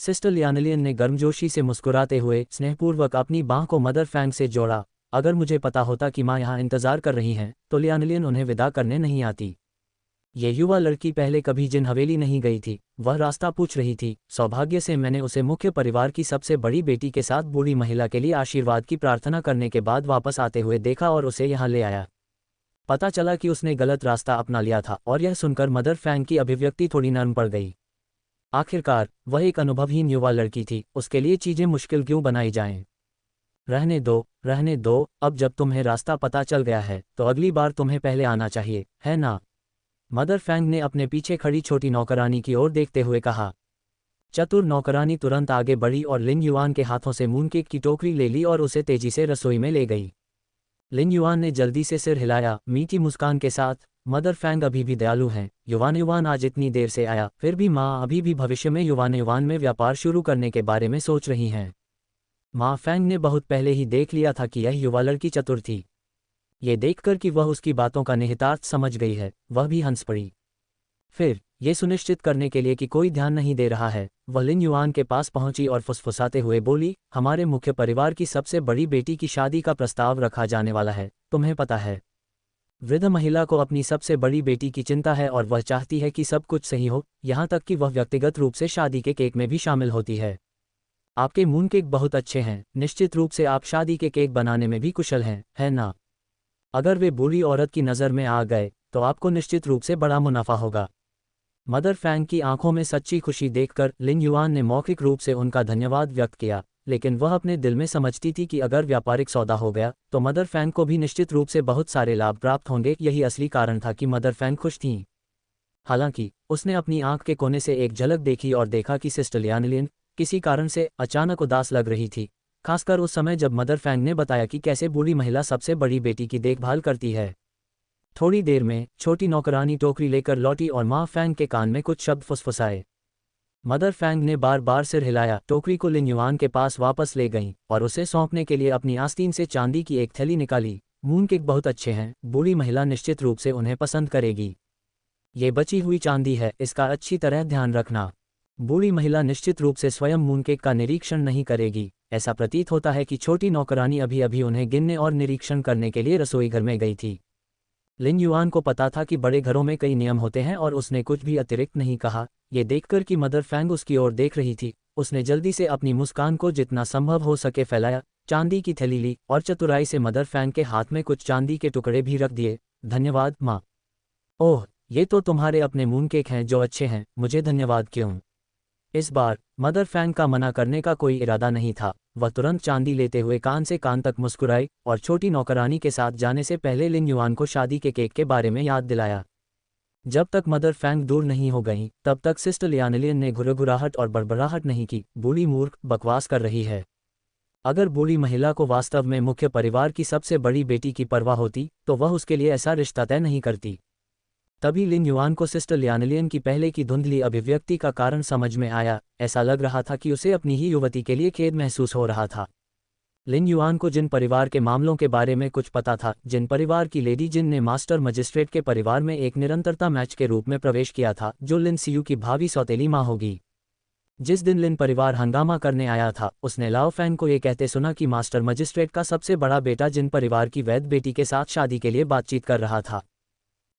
Sister लियानलियन ने गर्मजोशी से मुस्कुराते हुए स्नेहपूर्वक अपनी बाँह को मदर फैंग से जोड़ा। अगर मुझे पता होता कि माँ यहाँ इंतज़ार कर रही हैं तो लियानलियन उन्हें विदा करने नहीं आती। ये युवा लड़की पहले कभी जिन हवेली नहीं गई थी, वह रास्ता पूछ रही थी। सौभाग्य से मैंने उसे मुख्य परिवार की सबसे बड़ी बेटी के साथ बूढ़ी महिला के लिए आशीर्वाद की प्रार्थना करने के बाद वापस आते हुए देखा और उसे यहाँ ले आया। पता चला कि उसने गलत रास्ता अपना लिया था और यह सुनकर मदर फैंग की अभिव्यक्ति थोड़ी नरम पड़ गई। आखिरकार वह एक अनुभवहीन युवा लड़की थी, उसके लिए चीजें मुश्किल क्यों बनाई जाएं। रहने दो, अब जब तुम्हें रास्ता पता चल गया है तो अगली बार तुम्हें पहले आना चाहिए, है ना? मदर फैंग ने अपने पीछे खड़ी छोटी नौकरानी की ओर देखते हुए कहा। चतुर नौकरानी तुरंत आगे बढ़ी और लिन युआन के हाथों से मूनकेक की टोकरी ले ली और उसे तेजी से रसोई में ले गई। लिन युआन ने जल्दी से सिर हिलाया, मीठी मुस्कान के साथ। मदर फैंग अभी भी दयालु हैं। युवान आज इतनी देर से आया, फिर भी माँ अभी भी भविष्य में युवान में व्यापार शुरू करने के बारे में सोच रही हैं। माँ फैंग ने बहुत पहले ही देख लिया था कि यह युवा लड़की चतुर थी। ये देखकर कि वह उसकी बातों का निहितार्थ समझ गई है, वह भी हंस पड़ी। फिर ये सुनिश्चित करने के लिए कि कोई ध्यान नहीं दे रहा है, वह लिन युआन के पास पहुंची और फुसफुसाते हुए बोली, हमारे मुख्य परिवार की सबसे बड़ी बेटी की शादी का प्रस्ताव रखा जाने वाला है, तुम्हें पता है। वृद्ध महिला को अपनी सबसे बड़ी बेटी की चिंता है और वह चाहती है कि सब कुछ सही हो, यहाँ तक कि वह व्यक्तिगत रूप से शादी के केक में भी शामिल होती है। आपके मूनकेक बहुत अच्छे हैं, निश्चित रूप से आप शादी के केक बनाने में भी कुशल हैं, है ना? अगर वे बूढ़ी औरत की नज़र में आ गए तो आपको निश्चित रूप से बड़ा मुनाफा होगा। मदर फैंग की आंखों में सच्ची खुशी देखकर लिन युआन ने मौखिक रूप से उनका धन्यवाद व्यक्त किया, लेकिन वह अपने दिल में समझती थी कि अगर व्यापारिक सौदा हो गया तो मदर फैंग को भी निश्चित रूप से बहुत सारे लाभ प्राप्त होंगे। यही असली कारण था कि मदर फैंग खुश थीं। हालांकि उसने अपनी आंख के कोने से एक झलक देखी और देखा कि सिस्टर लियानलियन किसी कारण से अचानक उदास लग रही थी, खासकर उस समय जब मदर फैंग ने बताया कि कैसे बूढ़ी महिला सबसे बड़ी बेटी की देखभाल करती है। थोड़ी देर में छोटी नौकरानी टोकरी लेकर लौटी और माँ फैंग के कान में कुछ शब्द फुसफुसाए। मदर फैंग ने बार बार सिर हिलाया, टोकरी को लिन युआन के पास वापस ले गईं और उसे सौंपने के लिए अपनी आस्तीन से चांदी की एक थैली निकाली। मूनकेक बहुत अच्छे हैं, बूढ़ी महिला निश्चित रूप से उन्हें पसंद करेगी। ये बची हुई चांदी है, इसका अच्छी तरह ध्यान रखना। बूढ़ी महिला निश्चित रूप से स्वयं मूनकेक का निरीक्षण नहीं करेगी। ऐसा प्रतीत होता है कि छोटी नौकरानी अभी अभी उन्हें गिनने और निरीक्षण करने के लिए रसोई घर में गई थी। लिन युआन को पता था कि बड़े घरों में कई नियम होते हैं और उसने कुछ भी अतिरिक्त नहीं कहा। ये देखकर कि मदर फैंग उसकी ओर देख रही थी, उसने जल्दी से अपनी मुस्कान को जितना संभव हो सके फैलाया, चांदी की थैली ली और चतुराई से मदर फैंग के हाथ में कुछ चांदी के टुकड़े भी रख दिए। धन्यवाद माँ। ओह, ये तो तुम्हारे अपने मूनकेक हैं जो अच्छे हैं, मुझे धन्यवाद क्यों? इस बार मदर फैंग का मना करने का कोई इरादा नहीं था। वह तुरंत चांदी लेते हुए कान से कान तक मुस्कुराई और छोटी नौकरानी के साथ जाने से पहले लिन युआन को शादी के केक के बारे में याद दिलाया। जब तक मदर फैंग दूर नहीं हो गई तब तक सिस्टर लियानलियन ने घुरघुराहट और बड़बड़ाहट नहीं की। बूढ़ी मूर्ख, बकवास कर रही है। अगर बूढ़ी महिला को वास्तव में मुख्य परिवार की सबसे बड़ी बेटी की परवाह होती तो वह उसके लिए ऐसा रिश्ता तय नहीं करती। तभी लिन युआन को सिस्टर लियानलियन की पहले की धुंधली अभिव्यक्ति का कारण समझ में आया। ऐसा लग रहा था कि उसे अपनी ही युवती के लिए खेद महसूस हो रहा था। लिन युआन को जिन परिवार के मामलों के बारे में कुछ पता था, जिन परिवार की लेडी जिन ने मास्टर मजिस्ट्रेट के परिवार में एक निरंतरता मैच के रूप में प्रवेश किया था, जो लिन सियू की भावी सौतेली माँ होगी। जिस दिन लिन परिवार हंगामा करने आया था, उसने लाओ फैंग को ये कहते सुना कि मास्टर मजिस्ट्रेट का सबसे बड़ा बेटा जिन परिवार की वैध बेटी के साथ शादी के लिए बातचीत कर रहा था।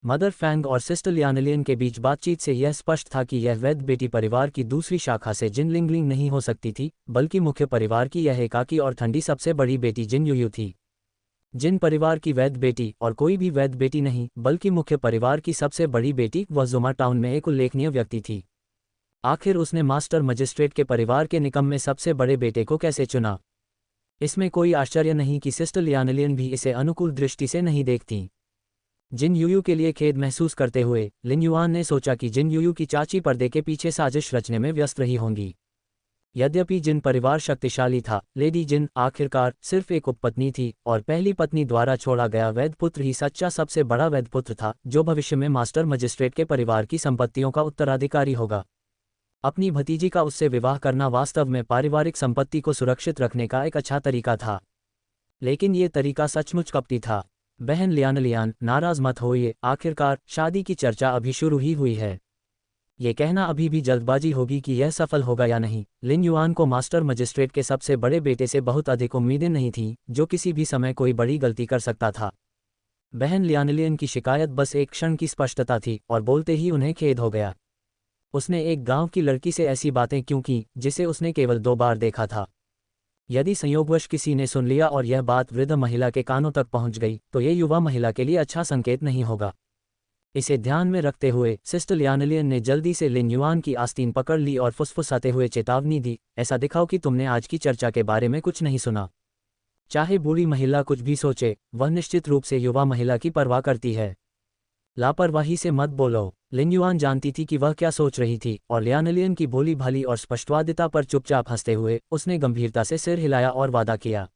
मदर फैंग और सिस्टर लियानलियन के बीच बातचीत से यह स्पष्ट था कि यह वैध बेटी परिवार की दूसरी शाखा से जिन लिंगलिंग नहीं हो सकती थी, बल्कि मुख्य परिवार की यह एकाकी और ठंडी सबसे बड़ी बेटी जिन युयू थी। जिन परिवार की वैध बेटी और कोई भी वैध बेटी नहीं, बल्कि मुख्य परिवार की सबसे बड़ी बेटी वह जुमा टाउन में एक उल्लेखनीय व्यक्ति थी। आखिर उसने मास्टर मजिस्ट्रेट के परिवार के निकम्मे सबसे बड़े बेटे को कैसे चुना? इसमें कोई आश्चर्य नहीं कि सिस्टर लियानलियन भी इसे अनुकूल दृष्टि से नहीं देखती। जिन युयू के लिए खेद महसूस करते हुए लिन युआन ने सोचा कि जिन युयू की चाची पर्दे के पीछे साजिश रचने में व्यस्त रही होंगी। यद्यपि जिन परिवार शक्तिशाली था, लेडी जिन आखिरकार सिर्फ एक उपपत्नी थी और पहली पत्नी द्वारा छोड़ा गया वैध पुत्र ही सच्चा सबसे बड़ा वैध पुत्र था, जो भविष्य में मास्टर मजिस्ट्रेट के परिवार की संपत्तियों का उत्तराधिकारी होगा। अपनी भतीजी का उससे विवाह करना वास्तव में पारिवारिक संपत्ति को सुरक्षित रखने का एक अच्छा तरीका था, लेकिन ये तरीका सचमुच कपटी था। बहन लियानलियन, नाराज मत होइए, आखिरकार शादी की चर्चा अभी शुरू ही हुई है। ये कहना अभी भी जल्दबाजी होगी कि यह सफल होगा या नहीं। लिन युआन को मास्टर मजिस्ट्रेट के सबसे बड़े बेटे से बहुत अधिक उम्मीदें नहीं थीं, जो किसी भी समय कोई बड़ी गलती कर सकता था। बहन लियानलियन की शिकायत बस एक क्षण की स्पष्टता थी और बोलते ही उन्हें खेद हो गया। उसने एक गांव की लड़की से ऐसी बातें क्यों की जिसे उसने केवल 2 बार देखा था। यदि संयोगवश किसी ने सुन लिया और यह बात वृद्ध महिला के कानों तक पहुंच गई तो ये युवा महिला के लिए अच्छा संकेत नहीं होगा। इसे ध्यान में रखते हुए सिस्टर लियानलियन ने जल्दी से लिन युआन की आस्तीन पकड़ ली और फुसफुसाते हुए चेतावनी दी, ऐसा दिखाओ कि तुमने आज की चर्चा के बारे में कुछ नहीं सुना। चाहे बूढ़ी महिला कुछ भी सोचे, वह निश्चित रूप से युवा महिला की परवाह करती है। लापरवाही से मत बोलो। लिन युआन जानती थी कि वह क्या सोच रही थी और लियानलियन की भोली भाली और स्पष्टवादिता पर चुपचाप हंसते हुए उसने गंभीरता से सिर हिलाया और वादा किया।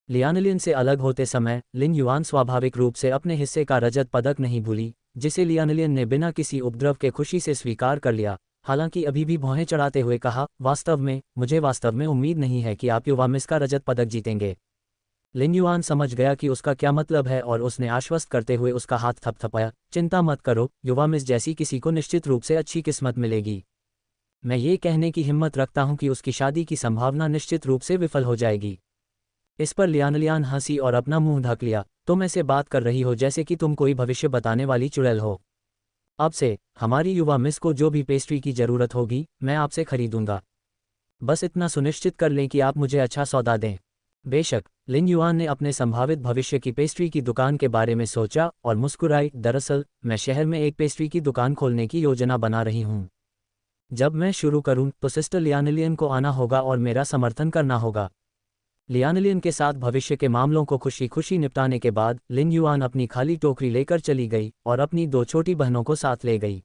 लियानलियन से अलग होते समय लिन युआन स्वाभाविक रूप से अपने हिस्से का रजत पदक नहीं भूली, जिसे लियानलियन ने बिना किसी उपद्रव के खुशी से स्वीकार कर लिया। हालांकि अभी भी भौहें चढ़ाते हुए कहा, मुझे वास्तव में उम्मीद नहीं है कि आप युवा मिस का रजत पदक जीतेंगे। लिन युआन समझ गया कि उसका क्या मतलब है और उसने आश्वस्त करते हुए उसका हाथ थपथपाया, चिंता मत करो, युवा मिस जैसी किसी को निश्चित रूप से अच्छी किस्मत मिलेगी। मैं ये कहने की हिम्मत रखता हूं कि उसकी शादी की संभावना निश्चित रूप से विफल हो जाएगी। इस पर लियानलियन हंसी और अपना मुंह ढक लिया। तुम ऐसे बात कर रही हो जैसे कि तुम कोई भविष्य बताने वाली चुड़ैल हो। अब से हमारी युवा मिस को जो भी पेस्ट्री की जरूरत होगी मैं आपसे खरीदूंगा। बस इतना सुनिश्चित कर लें कि आप मुझे अच्छा सौदा दें। बेशक, लिन युआन ने अपने संभावित भविष्य की पेस्ट्री की दुकान के बारे में सोचा और मुस्कुराई। दरअसल मैं शहर में एक पेस्ट्री की दुकान खोलने की योजना बना रही हूँ। जब मैं शुरू करूँ तो सिस्टर लियानलियन को आना होगा और मेरा समर्थन करना होगा। लियानलियन के साथ भविष्य के मामलों को खुशी खुशी निपटाने के बाद लिन युआन अपनी खाली टोकरी लेकर चली गई और अपनी 2 छोटी बहनों को साथ ले गई।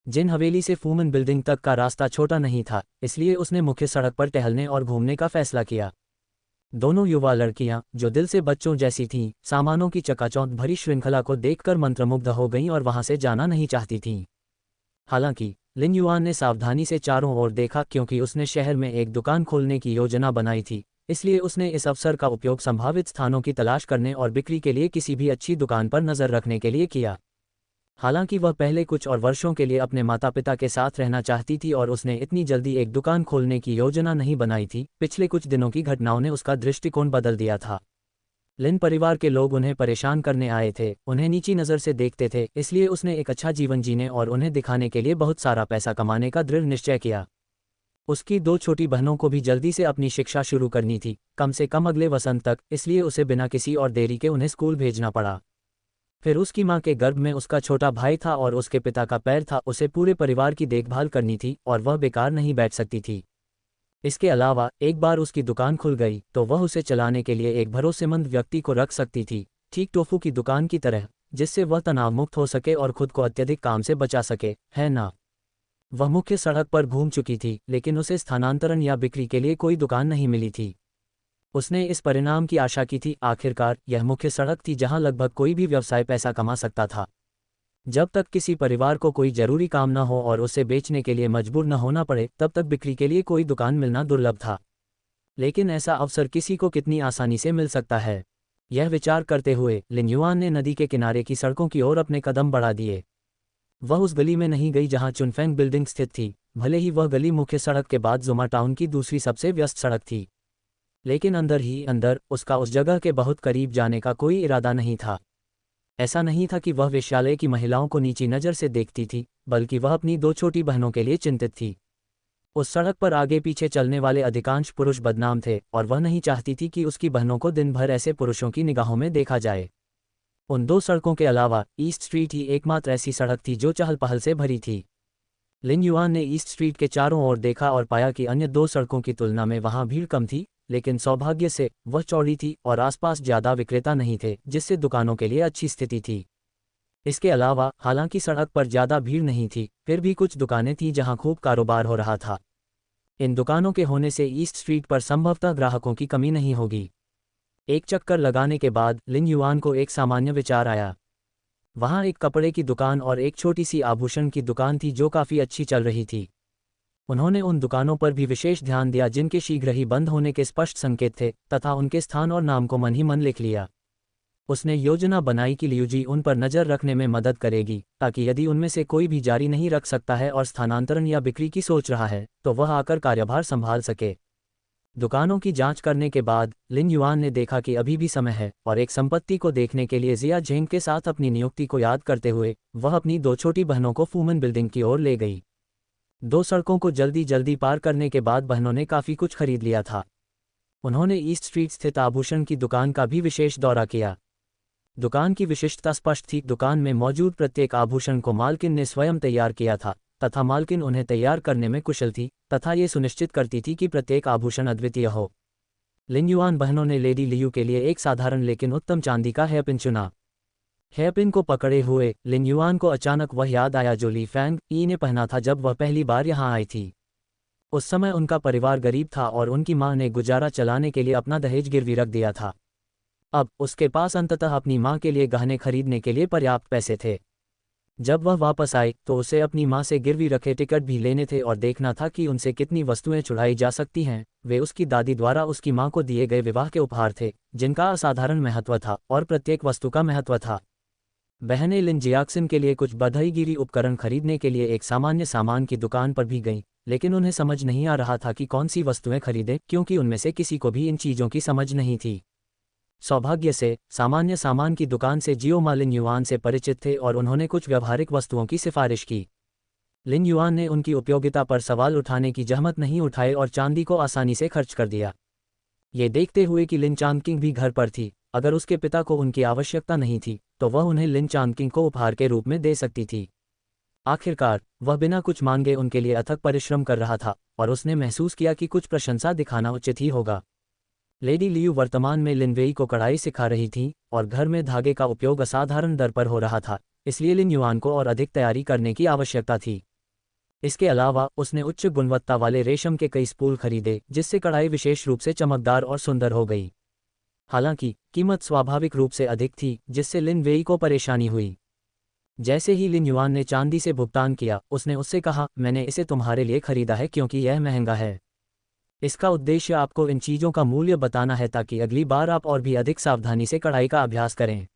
जिन हवेली से फूमन बिल्डिंग तक का रास्ता छोटा नहीं था, इसलिए उसने मुख्य सड़क पर टहलने और घूमने का फैसला किया। दोनों युवा लड़कियां, जो दिल से बच्चों जैसी थीं, सामानों की चकाचौंध भरी श्रृंखला को देखकर मंत्रमुग्ध हो गईं और वहां से जाना नहीं चाहती थीं। हालांकि लिन युआन ने सावधानी से चारों ओर देखा, क्योंकि उसने शहर में एक दुकान खोलने की योजना बनाई थी। इसलिए उसने इस अवसर का उपयोग संभावित स्थानों की तलाश करने और बिक्री के लिए किसी भी अच्छी दुकान पर नजर रखने के लिए किया। हालांकि वह पहले कुछ और वर्षों के लिए अपने माता पिता के साथ रहना चाहती थी और उसने इतनी जल्दी एक दुकान खोलने की योजना नहीं बनाई थी। पिछले कुछ दिनों की घटनाओं ने उसका दृष्टिकोण बदल दिया था। लिन परिवार के लोग उन्हें परेशान करने आए थे, उन्हें नीची नज़र से देखते थे, इसलिए उसने एक अच्छा जीवन जीने और उन्हें दिखाने के लिए बहुत सारा पैसा कमाने का दृढ़ निश्चय किया। उसकी 2 छोटी बहनों को भी जल्दी से अपनी शिक्षा शुरू करनी थी, कम से कम अगले वसंत तक, इसलिए उसे बिना किसी और देरी के उन्हें स्कूल भेजना पड़ा। फिर उसकी माँ के गर्भ में उसका छोटा भाई था और उसके पिता का पैर था। उसे पूरे परिवार की देखभाल करनी थी और वह बेकार नहीं बैठ सकती थी। इसके अलावा एक बार उसकी दुकान खुल गई तो वह उसे चलाने के लिए एक भरोसेमंद व्यक्ति को रख सकती थी, ठीक टोफू की दुकान की तरह, जिससे वह तनाव मुक्त हो सके और खुद को अत्यधिक काम से बचा सके, है ना? वह मुख्य सड़क पर घूम चुकी थी, लेकिन उसे स्थानांतरण या बिक्री के लिए कोई दुकान नहीं मिली थी। उसने इस परिणाम की आशा की थी। आखिरकार यह मुख्य सड़क थी जहां लगभग कोई भी व्यवसाय पैसा कमा सकता था। जब तक किसी परिवार को कोई जरूरी काम न हो और उसे बेचने के लिए मजबूर न होना पड़े, तब तक बिक्री के लिए कोई दुकान मिलना दुर्लभ था। लेकिन ऐसा अवसर किसी को कितनी आसानी से मिल सकता है? यह विचार करते हुए लिन युआन ने नदी के किनारे की सड़कों की ओर अपने कदम बढ़ा दिए। वह उस गली में नहीं गई जहां चुनफेंग बिल्डिंग स्थित थी, भले ही वह गली मुख्य सड़क के बाद जुमा टाउन की दूसरी सबसे व्यस्त सड़क थी। लेकिन अंदर ही अंदर उसका उस जगह के बहुत करीब जाने का कोई इरादा नहीं था। ऐसा नहीं था कि वह वेश्यालय की महिलाओं को नीची नज़र से देखती थी, बल्कि वह अपनी 2 छोटी बहनों के लिए चिंतित थी। उस सड़क पर आगे पीछे चलने वाले अधिकांश पुरुष बदनाम थे और वह नहीं चाहती थी कि उसकी बहनों को दिन भर ऐसे पुरुषों की निगाहों में देखा जाए। उन 2 सड़कों के अलावा ईस्ट स्ट्रीट ही एकमात्र ऐसी सड़क थी जो चहल पहल से भरी थी। लिन युआन ने ईस्ट स्ट्रीट के चारों ओर देखा और पाया कि अन्य 2 सड़कों की तुलना में वहां भीड़ कम थी, लेकिन सौभाग्य से वह चौड़ी थी और आसपास ज्यादा विक्रेता नहीं थे, जिससे दुकानों के लिए अच्छी स्थिति थी। इसके अलावा हालांकि सड़क पर ज्यादा भीड़ नहीं थी, फिर भी कुछ दुकानें थीं जहां खूब कारोबार हो रहा था। इन दुकानों के होने से ईस्ट स्ट्रीट पर संभवतः ग्राहकों की कमी नहीं होगी। एक चक्कर लगाने के बाद लिन युआन को एक सामान्य विचार आया। वहां एक कपड़े की दुकान और एक छोटी सी आभूषण की दुकान थी जो काफी अच्छी चल रही थी। उन्होंने उन दुकानों पर भी विशेष ध्यान दिया जिनके शीघ्र ही बंद होने के स्पष्ट संकेत थे, तथा उनके स्थान और नाम को मन ही मन लिख लिया। उसने योजना बनाई कि लियूजी उन पर नज़र रखने में मदद करेगी, ताकि यदि उनमें से कोई भी जारी नहीं रख सकता है और स्थानांतरण या बिक्री की सोच रहा है, तो वह आकर कार्यभार संभाल सके। दुकानों की जांच करने के बाद लिन युआन ने देखा कि अभी भी समय है, और एक संपत्ति को देखने के लिए जिया झेंग के साथ अपनी नियुक्ति को याद करते हुए वह अपनी 2 छोटी बहनों को फूमन बिल्डिंग की ओर ले गई। 2 सड़कों को जल्दी जल्दी पार करने के बाद बहनों ने काफ़ी कुछ खरीद लिया था। उन्होंने ईस्ट स्ट्रीट स्थित आभूषण की दुकान का भी विशेष दौरा किया। दुकान की विशिष्टता स्पष्ट थी। दुकान में मौजूद प्रत्येक आभूषण को मालकिन ने स्वयं तैयार किया था, तथा मालकिन उन्हें तैयार करने में कुशल थी तथा ये सुनिश्चित करती थी कि प्रत्येक आभूषण अद्वितीय हो। लिन युआन बहनों ने लेडी लियू के लिए एक साधारण लेकिन उत्तम चांदी का हेयरपिन चुना। हेयरपिन को पकड़े हुए लिन युआन को अचानक वह याद आया जो ली फैंग ई ने पहना था जब वह पहली बार यहाँ आई थी। उस समय उनका परिवार गरीब था और उनकी मां ने गुजारा चलाने के लिए अपना दहेज गिरवी रख दिया था। अब उसके पास अंततः अपनी मां के लिए गहने खरीदने के लिए पर्याप्त पैसे थे। जब वह वापस आई तो उसे अपनी मां से गिरवी रखे टिकट भी लेने थे और देखना था कि उनसे कितनी वस्तुएं चुराई जा सकती हैं। वे उसकी दादी द्वारा उसकी मां को दिए गए विवाह के उपहार थे, जिनका असाधारण महत्व था और प्रत्येक वस्तु का महत्व था। बहनें लिन जियाक्सिन के लिए कुछ बधाईगिरी उपकरण खरीदने के लिए एक सामान्य सामान की दुकान पर भी गईं, लेकिन उन्हें समझ नहीं आ रहा था कि कौन सी वस्तुएं खरीदें, क्योंकि उनमें से किसी को भी इन चीज़ों की समझ नहीं थी। सौभाग्य से सामान्य सामान की दुकान से जियो मा लिन युआन से परिचित थे और उन्होंने कुछ व्यावहारिक वस्तुओं की सिफारिश की। लिन युआन ने उनकी उपयोगिता पर सवाल उठाने की जहमत नहीं उठाई और चांदी को आसानी से खर्च कर दिया। ये देखते हुए कि लिन चांगकिंग भी घर पर थी, अगर उसके पिता को उनकी आवश्यकता नहीं थी तो वह उन्हें लिन चांगकिंग को उपहार के रूप में दे सकती थी। आखिरकार वह बिना कुछ मांगे उनके लिए अथक परिश्रम कर रहा था और उसने महसूस किया कि कुछ प्रशंसा दिखाना उचित ही होगा। लेडी लियू वर्तमान में लिन वेई को कढ़ाई सिखा रही थीं और घर में धागे का उपयोग असाधारण दर पर हो रहा था, इसलिए लिन युआन को और अधिक तैयारी करने की आवश्यकता थी। इसके अलावा उसने उच्च गुणवत्ता वाले रेशम के कई स्पूल खरीदे, जिससे कढ़ाई विशेष रूप से चमकदार और सुंदर हो गई। हालांकि कीमत स्वाभाविक रूप से अधिक थी, जिससे लिन वेई को परेशानी हुई। जैसे ही लिन युआन ने चांदी से भुगतान किया, उसने उससे कहा, मैंने इसे तुम्हारे लिए खरीदा है क्योंकि यह महंगा है। इसका उद्देश्य आपको इन चीज़ों का मूल्य बताना है ताकि अगली बार आप और भी अधिक सावधानी से कढ़ाई का अभ्यास करें।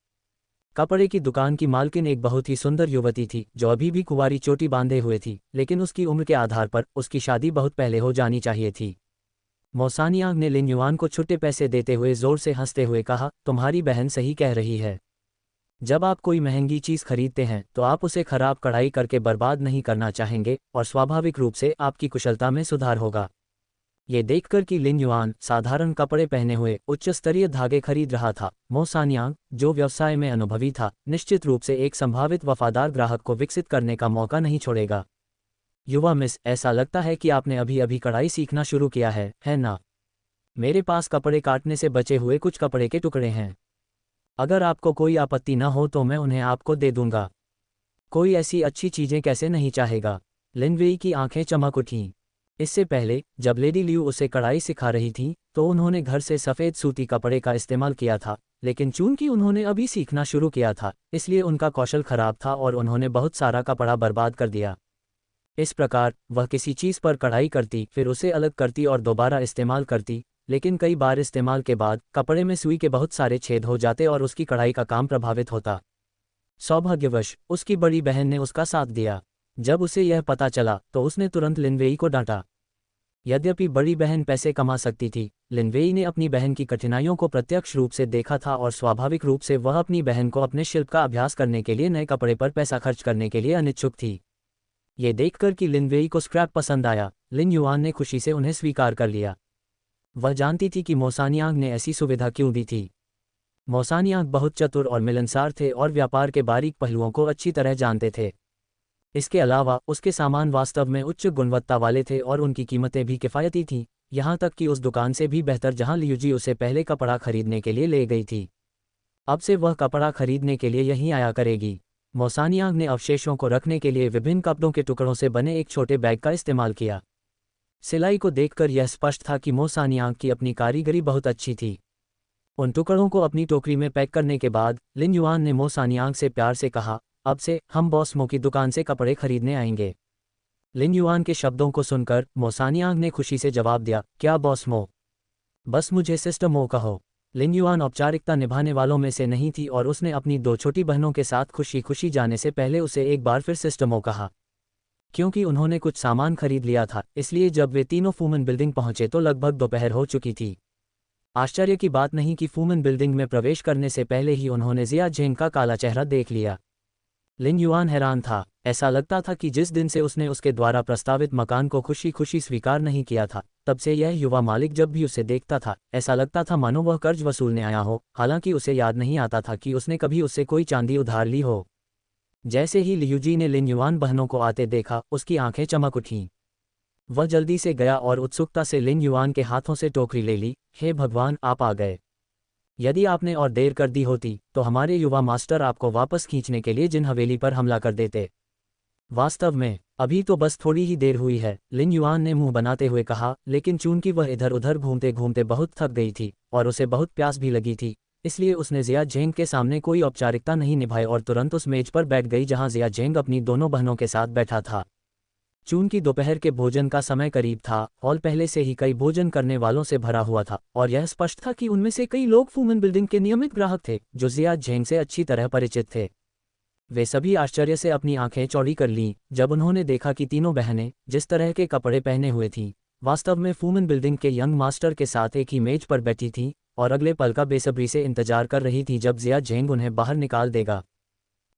कपड़े की दुकान की मालकिन एक बहुत ही सुंदर युवती थी जो अभी भी कुंवारी चोटी बांधे हुए थी, लेकिन उसकी उम्र के आधार पर उसकी शादी बहुत पहले हो जानी चाहिए थी। मौसानियांग ने लिन युआन को छुट्टे पैसे देते हुए जोर से हंसते हुए कहा, तुम्हारी बहन सही कह रही है। जब आप कोई महंगी चीज़ खरीदते हैं तो आप उसे खराब कढ़ाई करके बर्बाद नहीं करना चाहेंगे और स्वाभाविक रूप से आपकी कुशलता में सुधार होगा। ये देखकर कि लिन युआन साधारण कपड़े पहने हुए उच्च स्तरीय धागे खरीद रहा था, मौसानियांग, जो व्यवसाय में अनुभवी था, निश्चित रूप से एक संभावित वफादार ग्राहक को विकसित करने का मौका नहीं छोड़ेगा। युवा मिस, ऐसा लगता है कि आपने अभी अभी कढ़ाई सीखना शुरू किया है ना? मेरे पास कपड़े काटने से बचे हुए कुछ कपड़े के टुकड़े हैं। अगर आपको कोई आपत्ति न हो तो मैं उन्हें आपको दे दूंगा। कोई ऐसी अच्छी चीज़ें कैसे नहीं चाहेगा? लिन वेई की आंखें चमक उठीं। इससे पहले जब लेडी लियू उसे कढ़ाई सिखा रही थी तो उन्होंने घर से सफ़ेद सूती कपड़े का इस्तेमाल किया था, लेकिन चूंकि उन्होंने अभी सीखना शुरू किया था इसलिए उनका कौशल खराब था और उन्होंने बहुत सारा कपड़ा बर्बाद कर दिया। इस प्रकार वह किसी चीज़ पर कढ़ाई करती, फिर उसे अलग करती और दोबारा इस्तेमाल करती, लेकिन कई बार इस्तेमाल के बाद कपड़े में सुई के बहुत सारे छेद हो जाते और उसकी कढ़ाई का काम प्रभावित होता। सौभाग्यवश उसकी बड़ी बहन ने उसका साथ दिया। जब उसे यह पता चला तो उसने तुरंत लिन वेई को डांटा। यद्यपि बड़ी बहन पैसे कमा सकती थी, लिन वेई ने अपनी बहन की कठिनाइयों को प्रत्यक्ष रूप से देखा था और स्वाभाविक रूप से वह अपनी बहन को अपने शिल्प का अभ्यास करने के लिए नए कपड़े पर पैसा खर्च करने के लिए अनिच्छुक थी। ये देखकर कि लिन वेई को स्क्रैप पसंद आया, लिन युआन ने खुशी से उन्हें स्वीकार कर लिया। वह जानती थी कि मौसानियांग ने ऐसी सुविधा क्यों दी थी। मौसानियांग बहुत चतुर और मिलनसार थे और व्यापार के बारीक पहलुओं को अच्छी तरह जानते थे। इसके अलावा उसके सामान वास्तव में उच्च गुणवत्ता वाले थे और उनकी कीमतें भी किफ़ायती थीं, यहाँ तक कि उस दुकान से भी बेहतर जहाँ लियूजी उसे पहले कपड़ा खरीदने के लिए ले गई थी। अब से वह कपड़ा खरीदने के लिए यहीं आया करेगी। मौसानियांग ने अवशेषों को रखने के लिए विभिन्न कपड़ों के टुकड़ों से बने एक छोटे बैग का इस्तेमाल किया। सिलाई को देखकर यह स्पष्ट था कि मौसानियांग की अपनी कारीगरी बहुत अच्छी थी। उन टुकड़ों को अपनी टोकरी में पैक करने के बाद लिन युआन ने मौसानियांग से प्यार से कहा, अब से हम बॉस मो की दुकान से कपड़े खरीदने आएंगे। लिन युआन के शब्दों को सुनकर मौसानियांग ने खुशी से जवाब दिया, क्या बॉस मो? बस मुझे सिस्टर मो कहो। लिन युआन औपचारिकता निभाने वालों में से नहीं थी और उसने अपनी दो छोटी बहनों के साथ खुशी खुशी जाने से पहले उसे एक बार फिर सिस्टमो कहा। क्योंकि उन्होंने कुछ सामान खरीद लिया था, इसलिए जब वे तीनों फूमन बिल्डिंग पहुंचे तो लगभग दोपहर हो चुकी थी। आश्चर्य की बात नहीं कि फूमन बिल्डिंग में प्रवेश करने से पहले ही उन्होंने जिया झेंग का काला चेहरा देख लिया। लिन युआन हैरान था। ऐसा लगता था कि जिस दिन से उसने उसके द्वारा प्रस्तावित मकान को खुशी खुशी स्वीकार नहीं किया था, तब से यह युवा मालिक जब भी उसे देखता था, ऐसा लगता था मानो वह कर्ज वसूलने आया हो। हालांकि उसे याद नहीं आता था कि उसने कभी उससे कोई चांदी उधार ली हो। जैसे ही लियूजी ने लिन युआन बहनों को आते देखा, उसकी आंखें चमक उठीं। वह जल्दी से गया और उत्सुकता से लिन युआन के हाथों से टोकरी ले ली। हे भगवान, आप आ गए। यदि आपने और देर कर दी होती तो हमारे युवा मास्टर आपको वापस खींचने के लिए जिन हवेली पर हमला कर देते। वास्तव में अभी तो बस थोड़ी ही देर हुई है, लिन युआन ने मुंह बनाते हुए कहा, लेकिन चूंकि वह इधर उधर घूमते घूमते बहुत थक गई थी और उसे बहुत प्यास भी लगी थी, इसलिए उसने जिया झेंग के सामने कोई औपचारिकता नहीं निभाई और तुरंत उस मेज पर बैठ गई जहां जिया झेंग अपनी दोनों बहनों के साथ बैठा था। चूंकि दोपहर के भोजन का समय करीब था, हॉल पहले से ही कई भोजन करने वालों से भरा हुआ था और यह स्पष्ट था कि उनमें से कई लोग फूमन बिल्डिंग के नियमित ग्राहक थे जो जिया झेंग से अच्छी तरह परिचित थे। वे सभी आश्चर्य से अपनी आंखें चौड़ी कर लीं जब उन्होंने देखा कि तीनों बहनें जिस तरह के कपड़े पहने हुए थीं, वास्तव में फूमन बिल्डिंग के यंग मास्टर के साथ एक ही मेज पर बैठी थीं और अगले पल का बेसब्री से इंतजार कर रही थी जब जिया झेंग उन्हें बाहर निकाल देगा।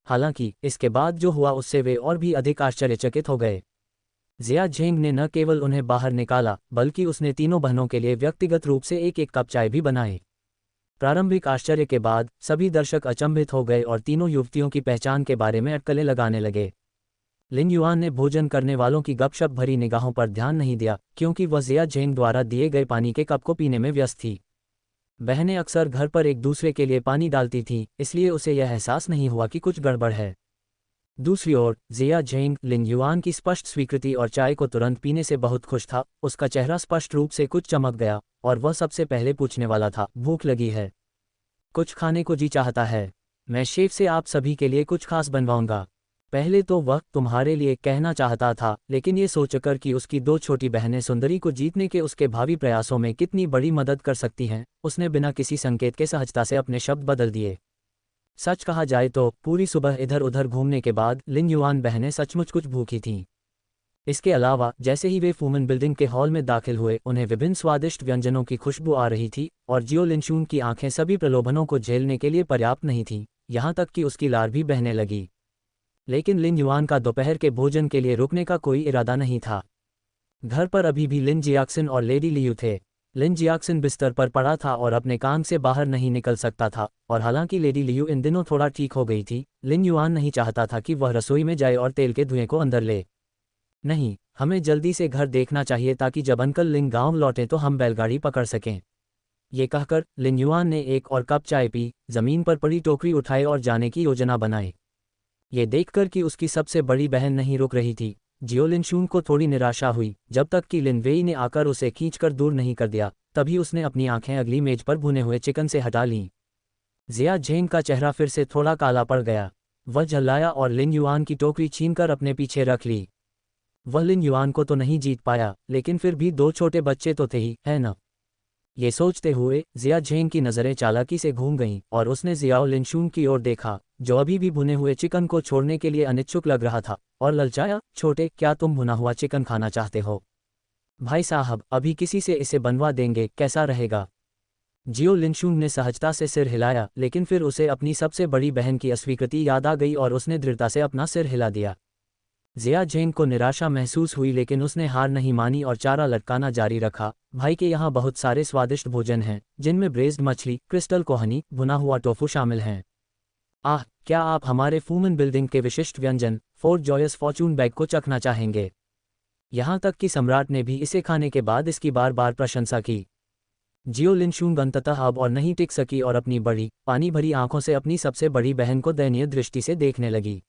हालांकि इसके बाद जो हुआ उससे वे और भी अधिक आश्चर्यचकित हो गए। जिया झेंग ने न केवल उन्हें बाहर निकाला, बल्कि उसने तीनों बहनों के लिए व्यक्तिगत रूप से एक एक कप चाय भी बनाई। प्रारंभिक आश्चर्य के बाद सभी दर्शक अचंभित हो गए और तीनों युवतियों की पहचान के बारे में अटकलें लगाने लगे। लिन युआन ने भोजन करने वालों की गपशप भरी निगाहों पर ध्यान नहीं दिया, क्योंकि वह जिया झेंग द्वारा दिए गए पानी के कप को पीने में व्यस्त थी। बहनें अक्सर घर पर एक दूसरे के लिए पानी डालती थीं, इसलिए उसे यह एहसास नहीं हुआ कि कुछ गड़बड़ है। दूसरी ओर जिया झेंग लिन युआन की स्पष्ट स्वीकृति और चाय को तुरंत पीने से बहुत खुश था। उसका चेहरा स्पष्ट रूप से कुछ चमक गया और वह सबसे पहले पूछने वाला था, भूख लगी है? कुछ खाने को जी चाहता है? मैं शेफ से आप सभी के लिए कुछ खास बनवाऊंगा। पहले तो वह तुम्हारे लिए कहना चाहता था, लेकिन ये सोचकर कि उसकी दो छोटी बहनें सुंदरी को जीतने के उसके भावी प्रयासों में कितनी बड़ी मदद कर सकती हैं, उसने बिना किसी संकेत के सहजता से अपने शब्द बदल दिए। सच कहा जाए तो पूरी सुबह इधर उधर घूमने के बाद लिन युआन बहनें सचमुच कुछ भूखी थीं। इसके अलावा जैसे ही वे फूमन बिल्डिंग के हॉल में दाखिल हुए, उन्हें विभिन्न स्वादिष्ट व्यंजनों की खुशबू आ रही थी और जियो लिनशून की आंखें सभी प्रलोभनों को झेलने के लिए पर्याप्त नहीं थीं, यहाँ तक कि उसकी लार भी बहने लगी। लेकिन लिन युआन का दोपहर के भोजन के लिए रुकने का कोई इरादा नहीं था। घर पर अभी भी लिन जियाक्सिन और लेडी लियू थे। लिन जियाक्सिन बिस्तर पर पड़ा था और अपने काम से बाहर नहीं निकल सकता था, और हालांकि लेडी लियू इन दिनों थोड़ा ठीक हो गई थी, लिन युआन नहीं चाहता था कि वह रसोई में जाए और तेल के धुएं को अंदर ले। नहीं, हमें जल्दी से घर देखना चाहिए ताकि जब अंकल लिन गांव लौटें तो हम बैलगाड़ी पकड़ सकें। ये कहकर लिन युआन ने एक और कप चाय पी, जमीन पर पड़ी टोकरी उठाए और जाने की योजना बनाई। ये देखकर कि उसकी सबसे बड़ी बहन नहीं रुक रही थी, जियो लिनशून को थोड़ी निराशा हुई। जब तक कि लिन वेई ने आकर उसे खींचकर दूर नहीं कर दिया, तभी उसने अपनी आंखें अगली मेज पर भुने हुए चिकन से हटा लीं। जिया झेंग का चेहरा फिर से थोड़ा काला पड़ गया। वह झल्लाया और लिन युआन की टोकरी छीनकर अपने पीछे रख ली। वह लिन युआन को तो नहीं जीत पाया, लेकिन फिर भी दो छोटे बच्चे तो थे ही, है न? ये सोचते हुए जिया झेंग की नज़रें चालाकी से घूम गईं और उसने जियाओ लिनशून की ओर देखा, जो अभी भी भुने हुए चिकन को छोड़ने के लिए अनिच्छुक लग रहा था, और ललचाया, छोटे, क्या तुम भुना हुआ चिकन खाना चाहते हो? भाई साहब, अभी किसी से इसे बनवा देंगे, कैसा रहेगा? जियो लिनशून ने सहजता से सिर हिलाया, लेकिन फिर उसे अपनी सबसे बड़ी बहन की अस्वीकृति याद आ गई और उसने दृढ़ता से अपना सिर हिला दिया। जिया झेंग को निराशा महसूस हुई, लेकिन उसने हार नहीं मानी और चारा लटकाना जारी रखा। भाई के यहाँ बहुत सारे स्वादिष्ट भोजन हैं, जिनमें ब्रेज्ड मछली, क्रिस्टल कोहनी, भुना हुआ टोफू शामिल हैं। आह, क्या आप हमारे फूमन बिल्डिंग के विशिष्ट व्यंजन फोर्ट जॉयस फॉर्चून बैग को चखना चाहेंगे? यहाँ तक कि सम्राट ने भी इसे खाने के बाद इसकी बार बार प्रशंसा की। जियो लिनशून अंततः अब और नहीं टिक सकी और अपनी बड़ी, पानी भरी आंखों से अपनी सबसे बड़ी बहन को दयनीय दृष्टि से देखने लगी।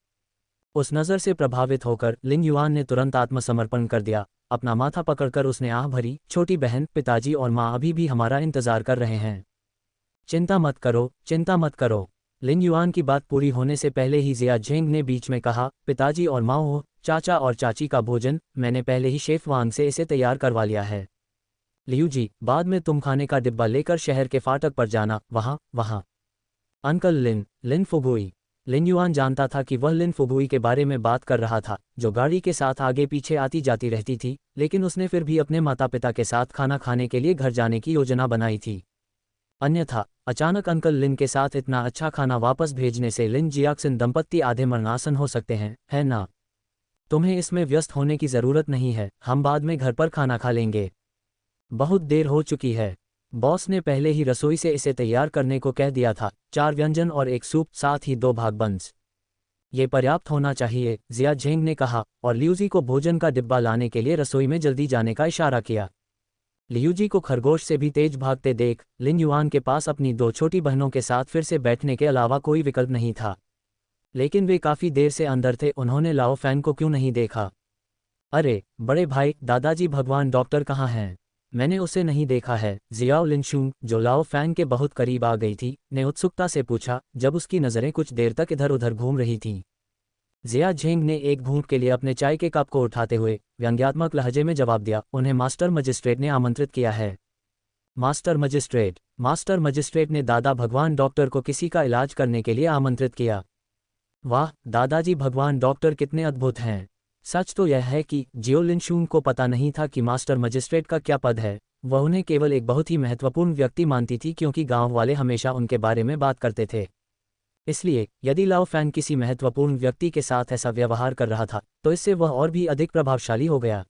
उस नज़र से प्रभावित होकर लिन युआन ने तुरंत आत्मसमर्पण कर दिया। अपना माथा पकड़कर उसने आह भरी, छोटी बहन, पिताजी और माँ अभी भी हमारा इंतजार कर रहे हैं। चिंता मत करो, चिंता मत करो। लिन युआन की बात पूरी होने से पहले ही जिया झेंग ने बीच में कहा, पिताजी और माँ हो, चाचा और चाची का भोजन, मैंने पहले ही शेफ वांग से इसे तैयार करवा लिया है। लियू जी, बाद में तुम खाने का डिब्बा लेकर शहर के फाटक पर जाना, वहाँ। अंकल लिन फुगुई। लिन युआन जानता था कि वह लिन फुगुई के बारे में बात कर रहा था, जो गाड़ी के साथ आगे पीछे आती जाती रहती थी, लेकिन उसने फिर भी अपने माता पिता के साथ खाना खाने के लिए घर जाने की योजना बनाई थी। अन्यथा अचानक अंकल लिन के साथ इतना अच्छा खाना वापस भेजने से लिन जियाक्सिन दंपत्ति आधे मरणासन हो सकते हैं, है ना? तुम्हें इसमें व्यस्त होने की ज़रूरत नहीं है, हम बाद में घर पर खाना खा लेंगे। बहुत देर हो चुकी है। बॉस ने पहले ही रसोई से इसे तैयार करने को कह दिया था, 4 व्यंजन और एक सूप, साथ ही 2 भाग बंस। ये पर्याप्त होना चाहिए, जिया झेंग ने कहा, और लियूजी को भोजन का डिब्बा लाने के लिए रसोई में जल्दी जाने का इशारा किया। लियूजी को खरगोश से भी तेज भागते देख लिन युआन के पास अपनी 2 छोटी बहनों के साथ फिर से बैठने के अलावा कोई विकल्प नहीं था। लेकिन वे काफ़ी देर से अंदर थे, उन्होंने लाओ फैन को क्यों नहीं देखा? अरे बड़े भाई, दादाजी भगवान डॉक्टर कहाँ हैं? मैंने उसे नहीं देखा है, जियाओ लिनशुंग, जो लाओ फैन के बहुत करीब आ गई थी, ने उत्सुकता से पूछा, जब उसकी नज़रें कुछ देर तक इधर उधर घूम रही थीं। जिया झेंग ने एक घूंट के लिए अपने चाय के कप को उठाते हुए व्यंग्यात्मक लहजे में जवाब दिया, उन्हें मास्टर मजिस्ट्रेट ने आमंत्रित किया है। मास्टर मजिस्ट्रेट ने दादा भगवान डॉक्टर को किसी का इलाज करने के लिए आमंत्रित किया। वाह, दादाजी भगवान डॉक्टर कितने अद्भुत हैं। सच तो यह है कि जियो लिनशुंग को पता नहीं था कि मास्टर मजिस्ट्रेट का क्या पद है। वह उन्हें केवल एक बहुत ही महत्वपूर्ण व्यक्ति मानती थी, क्योंकि गांव वाले हमेशा उनके बारे में बात करते थे। इसलिए यदि लाओ फैन किसी महत्वपूर्ण व्यक्ति के साथ ऐसा व्यवहार कर रहा था, तो इससे वह और भी अधिक प्रभावशाली हो गया।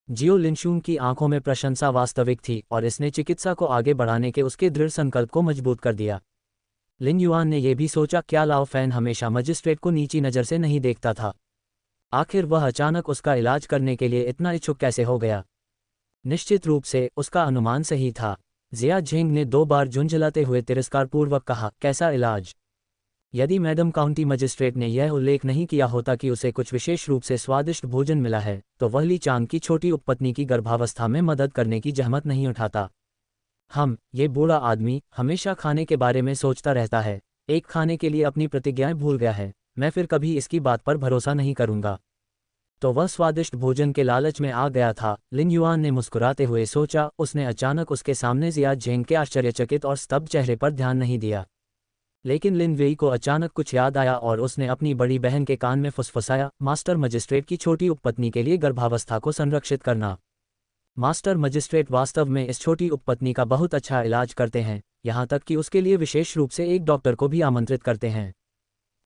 जियो लिनशुंग की आंखों में प्रशंसा वास्तविक थी, और इसने चिकित्सा को आगे बढ़ाने के उसके दृढ़ संकल्प को मजबूत कर दिया। लिन युआन ने यह भी सोचा, क्या लाओ फैन हमेशा मजिस्ट्रेट को नीची नज़र से नहीं देखता था? आखिर वह अचानक उसका इलाज करने के लिए इतना इच्छुक कैसे हो गया? निश्चित रूप से उसका अनुमान सही था। जिया झेंग ने 2 बार झुंझलाते हुए तिरस्कारपूर्वक कहा, कैसा इलाज? यदि मैडम काउंटी मजिस्ट्रेट ने यह उल्लेख नहीं किया होता कि उसे कुछ विशेष रूप से स्वादिष्ट भोजन मिला है, तो वह ली चांग की छोटी उपपत्नी की गर्भावस्था में मदद करने की जहमत नहीं उठाता। ये बूढ़ा आदमी हमेशा खाने के बारे में सोचता रहता है, एक खाने के लिए अपनी प्रतिज्ञाएं भूल गया है। मैं फिर कभी इसकी बात पर भरोसा नहीं करूंगा। तो वह स्वादिष्ट भोजन के लालच में आ गया था, लिन युआन ने मुस्कुराते हुए सोचा। उसने अचानक उसके सामने जिया झेंग के आश्चर्यचकित और स्तब्ध चेहरे पर ध्यान नहीं दिया। लेकिन लिन वेई को अचानक कुछ याद आया और उसने अपनी बड़ी बहन के कान में फुसफुसाया, मास्टर मजिस्ट्रेट की छोटी उपपत्नी के लिए गर्भावस्था को संरक्षित करना। मास्टर मजिस्ट्रेट वास्तव में इस छोटी उपपत्नी का बहुत अच्छा इलाज करते हैं, यहाँ तक कि उसके लिए विशेष रूप से एक डॉक्टर को भी आमंत्रित करते हैं।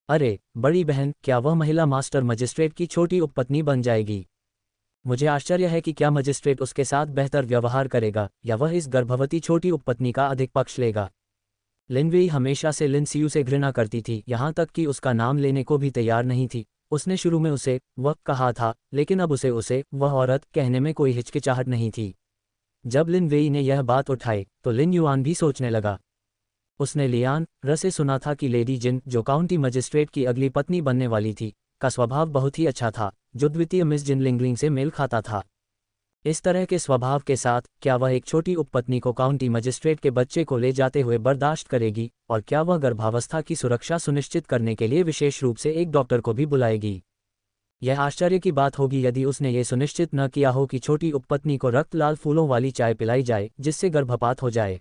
अरे बड़ी बहन, क्या वह महिला मास्टर मजिस्ट्रेट की छोटी उपपत्नी बन जाएगी? मुझे आश्चर्य है कि क्या मजिस्ट्रेट उसके साथ बेहतर व्यवहार करेगा, या वह इस गर्भवती छोटी उपपत्नी का अधिक पक्ष लेगा। लिन वेई हमेशा से लिन सियू से घृणा करती थी, यहाँ तक कि उसका नाम लेने को भी तैयार नहीं थी। उसने शुरू में उसे वह कहा था, लेकिन अब उसे वह औरत कहने में कोई हिचकिचाहट नहीं थी। जब लिन वेई ने यह बात उठाई, तो लिन युआन भी सोचने लगा। उसने लियान र से सुना था कि लेडी जिन, जो काउंटी मजिस्ट्रेट की अगली पत्नी बनने वाली थी, का स्वभाव बहुत ही अच्छा था, जो द्वितीय मिस जिन लिंगलिंग से मेल खाता था। इस तरह के स्वभाव के साथ क्या वह एक छोटी उपपत्नी को काउंटी मजिस्ट्रेट के बच्चे को ले जाते हुए बर्दाश्त करेगी, और क्या वह गर्भावस्था की सुरक्षा सुनिश्चित करने के लिए विशेष रूप से एक डॉक्टर को भी बुलाएगी? यह आश्चर्य की बात होगी यदि उसने ये सुनिश्चित न किया हो कि छोटी उपपत्नी को रक्त लाल फूलों वाली चाय पिलाई जाए, जिससे गर्भपात हो जाए।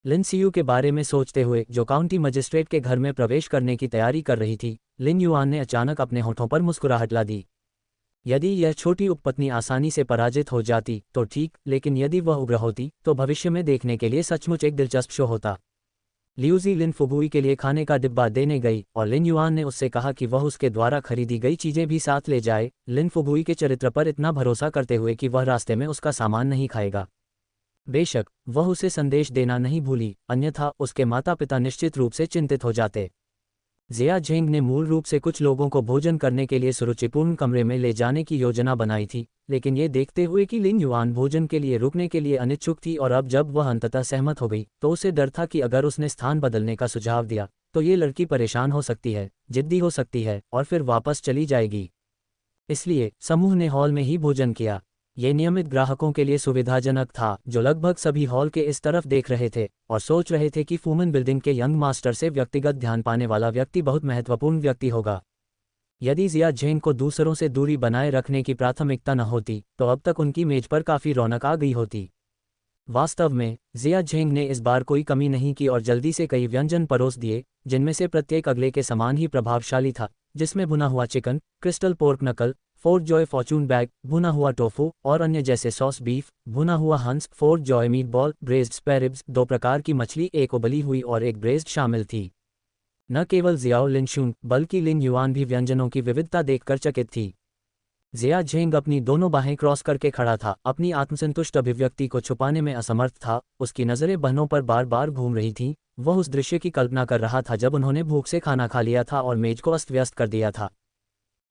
लिन सियू के बारे में सोचते हुए, जो काउंटी मजिस्ट्रेट के घर में प्रवेश करने की तैयारी कर रही थी, लिन युआन ने अचानक अपने होठों पर मुस्कुराहट ला दी। यदि यह छोटी उपपत्नी आसानी से पराजित हो जाती तो ठीक, लेकिन यदि वह उग्र होती तो भविष्य में देखने के लिए सचमुच एक दिलचस्प शो होता। लियूजी लिन फुबुई के लिए खाने का डिब्बा देने गई, और लिन युआन ने उससे कहा कि वह उसके द्वारा खरीदी गई चीजें भी साथ ले जाए, लिन फुबुई के चरित्र पर इतना भरोसा करते हुए कि वह रास्ते में उसका सामान नहीं खाएगा। बेशक वह उसे संदेश देना नहीं भूली, अन्यथा उसके माता पिता निश्चित रूप से चिंतित हो जाते। जिया झेंग ने मूल रूप से कुछ लोगों को भोजन करने के लिए सुरुचिपूर्ण कमरे में ले जाने की योजना बनाई थी, लेकिन ये देखते हुए कि लिन युआन भोजन के लिए रुकने के लिए अनिच्छुक थी, और अब जब वह अंततः सहमत हो गई, तो उसे डर था कि अगर उसने स्थान बदलने का सुझाव दिया तो ये लड़की परेशान हो सकती है, जिद्दी हो सकती है, और फिर वापस चली जाएगी। इसलिए समूह ने हॉल में ही भोजन किया। ये नियमित ग्राहकों के लिए सुविधाजनक था, जो लगभग सभी हॉल के इस तरफ देख रहे थे और सोच रहे थे कि फूमन बिल्डिंग के यंग मास्टर से व्यक्तिगत ध्यान पाने वाला व्यक्ति बहुत महत्वपूर्ण व्यक्ति होगा। यदि जिया झेंग को दूसरों से दूरी बनाए रखने की प्राथमिकता न होती, तो अब तक उनकी मेज पर काफ़ी रौनक आ गई होती। वास्तव में जिया झेंग ने इस बार कोई कमी नहीं की और जल्दी से कई व्यंजन परोस दिए, जिनमें से प्रत्येक अगले के समान ही प्रभावशाली था, जिसमें भुना हुआ चिकन, क्रिस्टल पोर्क नकल, फोर्ट जॉय फॉर्चून बैग, भुना हुआ टोफू और अन्य जैसे सॉस बीफ, भुना हुआ हंस, फोर्ट जॉय meatball, braised spare ribs, 2 प्रकार की मछली, एक उबली हुई और एक ब्रेज्ड शामिल थी। न केवल जियाओ लिनशुन बल्कि लिन युआन भी व्यंजनों की विविधता देखकर चकित थी। जिया झेंग अपनी दोनों बाहें क्रॉस करके खड़ा था, अपनी आत्मसंतुष्ट अभिव्यक्ति को छुपाने में असमर्थ था। उसकी नज़रें बहनों पर बार बार घूम रही थीं। वह उस दृश्य की कल्पना कर रहा था जब उन्होंने भूख से खाना खा लिया था और मेज को अस्त व्यस्त कर दिया था।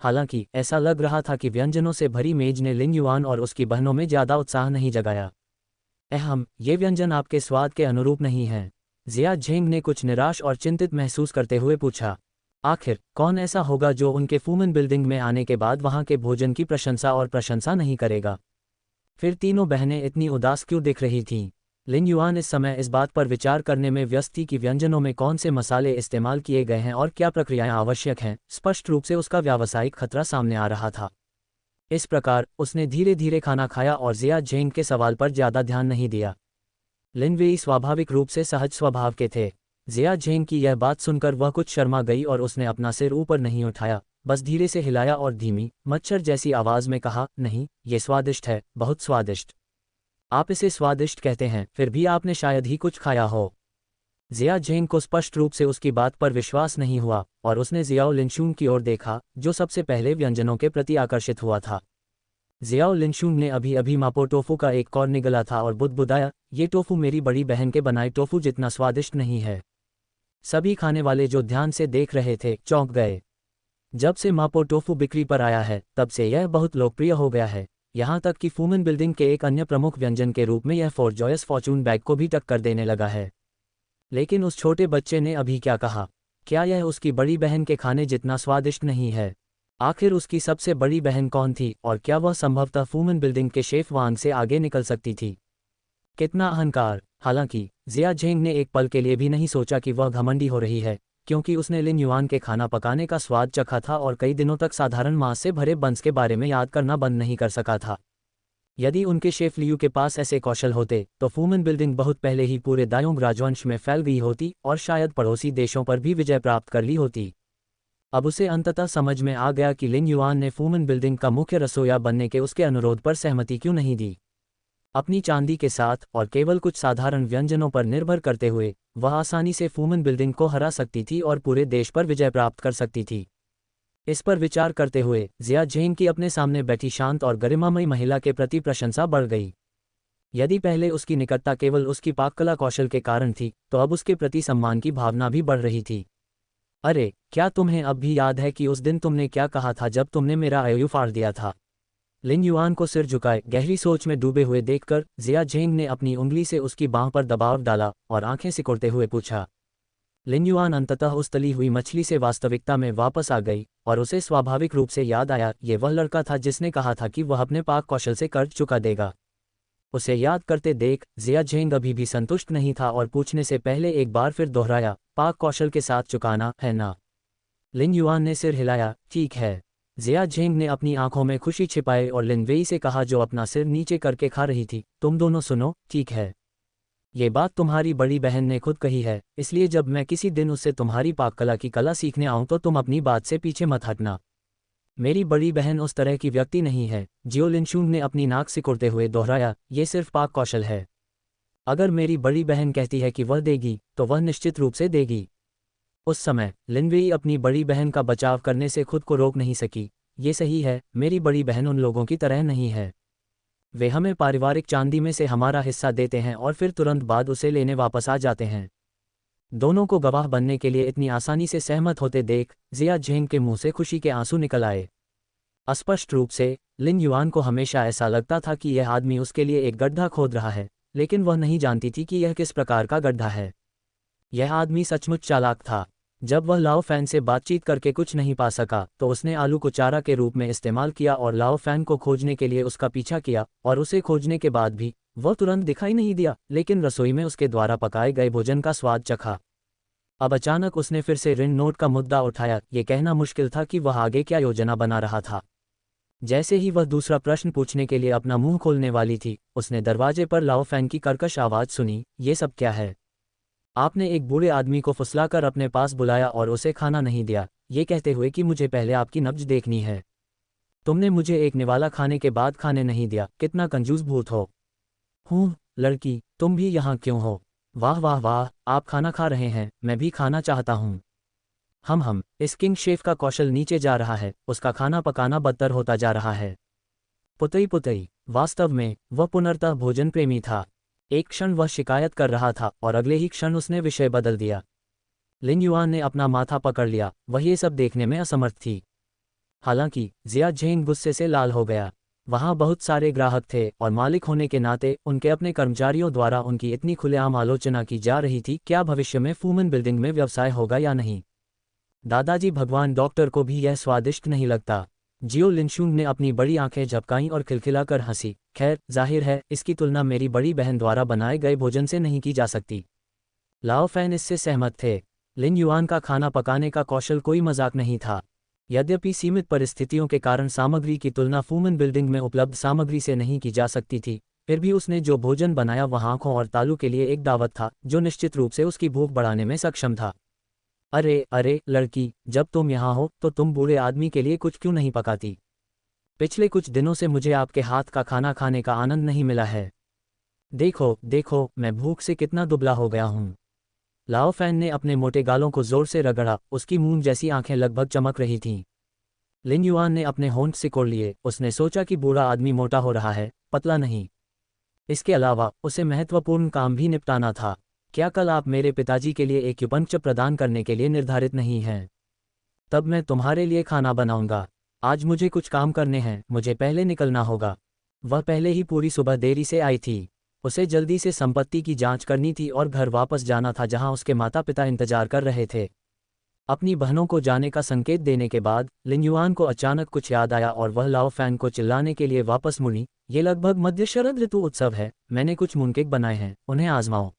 हालांकि ऐसा लग रहा था कि व्यंजनों से भरी मेज ने लिन युआन और उसकी बहनों में ज्यादा उत्साह नहीं जगाया। ये व्यंजन आपके स्वाद के अनुरूप नहीं हैं। जिया झेंग ने कुछ निराश और चिंतित महसूस करते हुए पूछा। आखिर कौन ऐसा होगा जो उनके फूमन बिल्डिंग में आने के बाद वहां के भोजन की प्रशंसा नहीं करेगा? फिर तीनों बहनें इतनी उदास क्यों दिख रही थीं? लिन युआन इस समय इस बात पर विचार करने में व्यस्त थी कि व्यंजनों में कौन से मसाले इस्तेमाल किए गए हैं और क्या प्रक्रियाएं आवश्यक हैं। स्पष्ट रूप से उसका व्यावसायिक खतरा सामने आ रहा था। इस प्रकार उसने धीरे धीरे खाना खाया और जिया झेंग के सवाल पर ज्यादा ध्यान नहीं दिया। लिन वेई स्वाभाविक रूप से सहज स्वभाव के थे। जिया झेंग की यह बात सुनकर वह कुछ शर्मा गई और उसने अपना सिर ऊपर नहीं उठाया, बस धीरे से हिलाया और धीमी, मच्छर जैसी आवाज में कहा, नहीं, ये स्वादिष्ट है, बहुत स्वादिष्ट। आप इसे स्वादिष्ट कहते हैं, फिर भी आपने शायद ही कुछ खाया हो। जिया झेंग को स्पष्ट रूप से उसकी बात पर विश्वास नहीं हुआ और उसने जियाओ लिनशुन की ओर देखा, जो सबसे पहले व्यंजनों के प्रति आकर्षित हुआ था। जियाओ लिनशुन ने अभी अभी मापो टोफू का एक कौर निगला था और बुदबुदाया, ये टोफू मेरी बड़ी बहन के बनाए टोफू जितना स्वादिष्ट नहीं है। सभी खाने वाले जो ध्यान से देख रहे थे चौंक गए। जब से मापो टोफू बिक्री पर आया है तब से यह बहुत लोकप्रिय हो गया है, यहाँ तक कि फूमन बिल्डिंग के एक अन्य प्रमुख व्यंजन के रूप में यह फोर्ट जॉयस फॉर्चून बैग को भी टक्कर देने लगा है। लेकिन उस छोटे बच्चे ने अभी क्या कहा? क्या यह उसकी बड़ी बहन के खाने जितना स्वादिष्ट नहीं है? आखिर उसकी सबसे बड़ी बहन कौन थी और क्या वह संभवतः फूमन बिल्डिंग के शेफ वांग से आगे निकल सकती थी? कितना अहंकार! हालांकि जिया झेंग ने एक पल के लिए भी नहीं सोचा कि वह घमंडी हो रही है, क्योंकि उसने लिन युआन के खाना पकाने का स्वाद चखा था और कई दिनों तक साधारण मांस से भरे बंस के बारे में याद करना बंद नहीं कर सका था। यदि उनके शेफ लियू के पास ऐसे कौशल होते तो फूमन बिल्डिंग बहुत पहले ही पूरे दायोंग राजवंश में फैल गई होती और शायद पड़ोसी देशों पर भी विजय प्राप्त कर ली होती। अब उसे अंततः समझ में आ गया कि लिन युआन ने फूमन बिल्डिंग का मुख्य रसोइया बनने के उसके अनुरोध पर सहमति क्यों नहीं दी। अपनी चांदी के साथ और केवल कुछ साधारण व्यंजनों पर निर्भर करते हुए वह आसानी से फूमन बिल्डिंग को हरा सकती थी और पूरे देश पर विजय प्राप्त कर सकती थी। इस पर विचार करते हुए जिया झेंग की अपने सामने बैठी शांत और गरिमामयी महिला के प्रति प्रशंसा बढ़ गई। यदि पहले उसकी निकटता केवल उसकी पाककला कौशल के कारण थी, तो अब उसके प्रति सम्मान की भावना भी बढ़ रही थी। अरे, क्या तुम्हें अब भी याद है कि उस दिन तुमने क्या कहा था जब तुमने मेरा आयु फाड़ दिया था? लिन युआन को सिर झुकाए गहरी सोच में डूबे हुए देखकर जिया झेंग ने अपनी उंगली से उसकी बांह पर दबाव डाला और आंखें सिकोड़ते हुए पूछा। लिन युआन अंततः उस तली हुई मछली से वास्तविकता में वापस आ गई और उसे स्वाभाविक रूप से याद आया, ये वह लड़का था जिसने कहा था कि वह अपने पाक कौशल से कर्ज चुका देगा। उसे याद करते देख जिया झेंग अभी भी संतुष्ट नहीं था और पूछने से पहले एक बार फिर दोहराया, पाक कौशल के साथ चुकाना है ना? लिन युआन ने सिर हिलाया, ठीक है। जिया झेंग ने अपनी आंखों में खुशी छिपाई और लिन वेई से कहा जो अपना सिर नीचे करके खा रही थी, तुम दोनों सुनो, ठीक है। ये बात तुम्हारी बड़ी बहन ने खुद कही है, इसलिए जब मैं किसी दिन उससे तुम्हारी पाककला की कला सीखने आऊं तो तुम अपनी बात से पीछे मत हटना। मेरी बड़ी बहन उस तरह की व्यक्ति नहीं है। जियो लिनशुन ने अपनी नाक सिकुड़ते हुए दोहराया, ये सिर्फ पाक कौशल है। अगर मेरी बड़ी बहन कहती है कि वह देगी तो वह निश्चित रूप से देगी। उस समय लिन वेई अपनी बड़ी बहन का बचाव करने से खुद को रोक नहीं सकी। ये सही है, मेरी बड़ी बहन उन लोगों की तरह नहीं है। वे हमें पारिवारिक चांदी में से हमारा हिस्सा देते हैं और फिर तुरंत बाद उसे लेने वापस आ जाते हैं। दोनों को गवाह बनने के लिए इतनी आसानी से सहमत होते देख जिया झेंग के मुंह से खुशी के आंसू निकल आए। स्पष्ट रूप से लिन युआन को हमेशा ऐसा लगता था कि यह आदमी उसके लिए एक गड्ढा खोद रहा है, लेकिन वह नहीं जानती थी कि यह किस प्रकार का गड्ढा है। यह आदमी सचमुच चालाक था। जब वह लाओ फैन से बातचीत करके कुछ नहीं पा सका तो उसने आलू को चारा के रूप में इस्तेमाल किया और लाओ फैन को खोजने के लिए उसका पीछा किया, और उसे खोजने के बाद भी वह तुरंत दिखाई नहीं दिया, लेकिन रसोई में उसके द्वारा पकाए गए भोजन का स्वाद चखा। अब अचानक उसने फिर से ऋण नोट का मुद्दा उठाया। ये कहना मुश्किल था कि वह आगे क्या योजना बना रहा था। जैसे ही वह दूसरा प्रश्न पूछने के लिए अपना मुंह खोलने वाली थी, उसने दरवाजे पर लाओ फैंग की कर्कश आवाज़ सुनी, ये सब क्या है? आपने एक बूढ़े आदमी को फुसलाकर अपने पास बुलाया और उसे खाना नहीं दिया, ये कहते हुए कि मुझे पहले आपकी नब्ज देखनी है। तुमने मुझे एक निवाला खाने के बाद खाने नहीं दिया, कितना कंजूस भूत हो। हूँ, लड़की, तुम भी यहाँ क्यों हो? वाह वाह वाह, आप खाना खा रहे हैं, मैं भी खाना चाहता हूँ। इस किंग शेफ का कौशल नीचे जा रहा है, उसका खाना पकाना बदतर होता जा रहा है। पुतई पुतई, वास्तव में वह पुनर्तः भोजन प्रेमी था। एक क्षण वह शिकायत कर रहा था और अगले ही क्षण उसने विषय बदल दिया। लिन युआन ने अपना माथा पकड़ लिया, वह ये सब देखने में असमर्थ थी। हालांकि जिया झेंग गुस्से से लाल हो गया। वहां बहुत सारे ग्राहक थे और मालिक होने के नाते उनके अपने कर्मचारियों द्वारा उनकी इतनी खुलेआम आलोचना की जा रही थी, क्या भविष्य में फूमन बिल्डिंग में व्यवसाय होगा या नहीं। दादाजी भगवान डॉक्टर को भी यह स्वादिष्ट नहीं लगता। जियो लिनशुंग ने अपनी बड़ी आंखें झपकाईं और खिलखिलाकर हंसी। खैर, जाहिर है इसकी तुलना मेरी बड़ी बहन द्वारा बनाए गए भोजन से नहीं की जा सकती। लाओ फैन इससे सहमत थे। लिन युआन का खाना पकाने का कौशल कोई मजाक नहीं था। यद्यपि सीमित परिस्थितियों के कारण सामग्री की तुलना फूमन बिल्डिंग में उपलब्ध सामग्री से नहीं की जा सकती थी, फिर भी उसने जो भोजन बनाया वह आंखों और तालू के लिए एक दावत था, जो निश्चित रूप से उसकी भूख बढ़ाने में सक्षम था। अरे अरे लड़की, जब तुम यहाँ हो तो तुम बूढ़े आदमी के लिए कुछ क्यों नहीं पकाती? पिछले कुछ दिनों से मुझे आपके हाथ का खाना खाने का आनंद नहीं मिला है। देखो देखो, मैं भूख से कितना दुबला हो गया हूँ। लाओ फैन ने अपने मोटे गालों को जोर से रगड़ा, उसकी मून जैसी आंखें लगभग चमक रही थीं। लिन युआन ने अपने होंठ सिकोड़ लिए, उसने सोचा कि बूढ़ा आदमी मोटा हो रहा है, पतला नहीं। इसके अलावा उसे महत्वपूर्ण काम भी निपटाना था। क्या कल आप मेरे पिताजी के लिए एक युपंच प्रदान करने के लिए निर्धारित नहीं हैं? तब मैं तुम्हारे लिए खाना बनाऊंगा। आज मुझे कुछ काम करने हैं, मुझे पहले निकलना होगा। वह पहले ही पूरी सुबह देरी से आई थी। उसे जल्दी से संपत्ति की जांच करनी थी और घर वापस जाना था जहां उसके माता पिता इंतजार कर रहे थे। अपनी बहनों को जाने का संकेत देने के बाद लिन युआन को अचानक कुछ याद आया और वह लाओ फैन को चिल्लाने के लिए वापस मुड़ी। ये लगभग मध्य शरद ऋतु उत्सव है, मैंने कुछ मूनकेक बनाए हैं, उन्हें आजमाओ।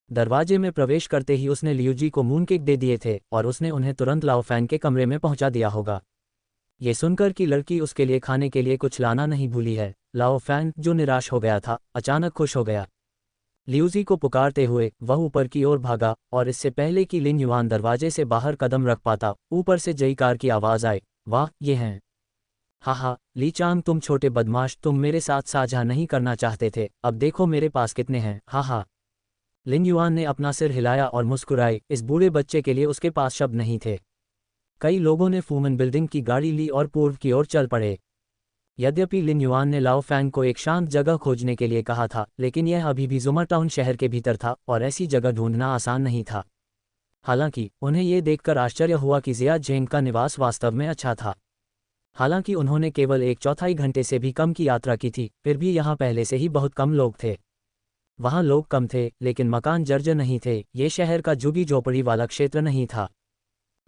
दरवाजे में प्रवेश करते ही उसने लियूजी को मूनकेक दे दिए थे और उसने उन्हें तुरंत लाओ फैन के कमरे में पहुंचा दिया होगा। ये सुनकर कि लड़की उसके लिए खाने के लिए कुछ लाना नहीं भूली है, लाओ फैन, जो निराश हो गया था, अचानक खुश हो गया। लियूजी को पुकारते हुए वह ऊपर की ओर भागा और इससे पहले कि लिन युआन दरवाजे से बाहर कदम रख पाता, ऊपर से जयकार की आवाज आए, वाह ये हैं। हा, ली चांग, तुम छोटे बदमाश, तुम मेरे साथ साझा नहीं करना चाहते थे, अब देखो मेरे पास कितने हैं। हा। लिन युआन ने अपना सिर हिलाया और मुस्कुराई, इस बूढ़े बच्चे के लिए उसके पास शब्द नहीं थे। कई लोगों ने फूमन बिल्डिंग की गाड़ी ली और पूर्व की ओर चल पड़े। यद्यपि लिन युआन ने लाओ फैंग को एक शांत जगह खोजने के लिए कहा था, लेकिन यह अभी भी जुमा टाउन शहर के भीतर था और ऐसी जगह ढूंढना आसान नहीं था। हालांकि उन्हें यह देखकर आश्चर्य हुआ कि जिया झेंग का निवास वास्तव में अच्छा था। हालांकि उन्होंने केवल एक चौथाई घंटे से भी कम की यात्रा की थी, फिर भी यहाँ पहले से ही बहुत कम लोग थे। वहाँ लोग कम थे, लेकिन मकान जर्जर नहीं थे। ये शहर का झुग्गी झोपड़ी वाला क्षेत्र नहीं था।